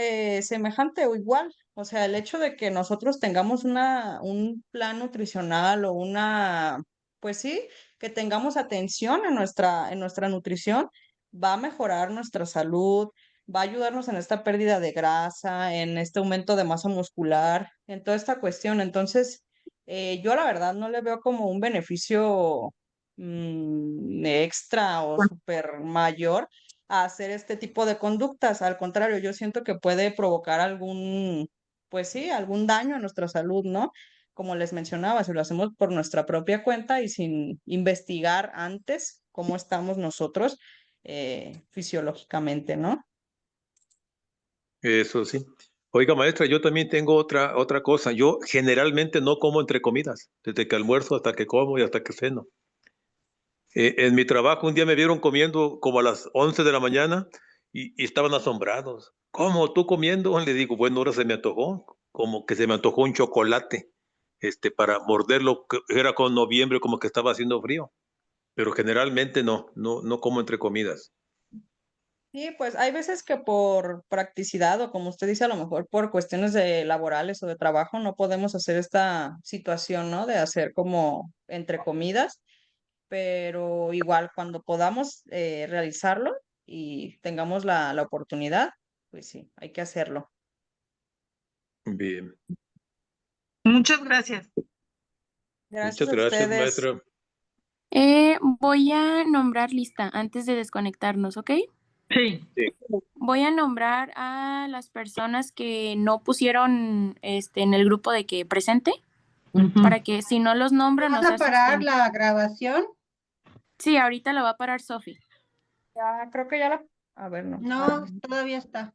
[SPEAKER 1] semejante o igual. O sea, el hecho de que nosotros tengamos un plan nutricional o una, pues sí, que tengamos atención en nuestra nutrición, va a mejorar nuestra salud, va a ayudarnos en esta pérdida de grasa, en este aumento de masa muscular, en toda esta cuestión. Entonces, yo la verdad no le veo como un beneficio extra o súper mayor a hacer este tipo de conductas. Al contrario, yo siento que puede provocar pues sí, algún daño a nuestra salud, ¿no? Como les mencionaba, si lo hacemos por nuestra propia cuenta y sin investigar antes cómo estamos nosotros fisiológicamente, ¿no?
[SPEAKER 14] Eso sí. Oiga, maestra, yo también tengo otra cosa. Yo generalmente no como entre comidas, desde que almuerzo hasta que como y hasta que ceno. En mi trabajo un día me vieron comiendo como a las 11 de la mañana y estaban asombrados. ¿Cómo tú comiendo? Le digo, bueno, ahora se me antojó, como que se me antojó un chocolate, para morderlo, que era con noviembre, como que estaba haciendo frío. Pero generalmente no como entre comidas.
[SPEAKER 1] Sí, pues hay veces que por practicidad o como usted dice, a lo mejor por cuestiones de laborales o de trabajo no podemos hacer esta situación, ¿no? De hacer como entre comidas, pero igual cuando podamos realizarlo y tengamos la oportunidad, pues sí, hay que hacerlo.
[SPEAKER 14] Bien.
[SPEAKER 9] Muchas gracias.
[SPEAKER 1] Gracias
[SPEAKER 14] Muchas
[SPEAKER 1] a
[SPEAKER 14] gracias,
[SPEAKER 1] ustedes.
[SPEAKER 14] maestra.
[SPEAKER 2] Voy a nombrar lista antes de desconectarnos, ¿ok?
[SPEAKER 9] Sí.
[SPEAKER 2] Voy a nombrar a las personas que no pusieron en el grupo de que presente, para que si no los nombro no
[SPEAKER 13] ¿Vas
[SPEAKER 2] se
[SPEAKER 13] a parar
[SPEAKER 2] asusten.
[SPEAKER 13] la grabación?
[SPEAKER 2] Sí, ahorita la va a parar Sofi.
[SPEAKER 1] Ya, creo que ya la... A ver, no.
[SPEAKER 13] No, todavía está.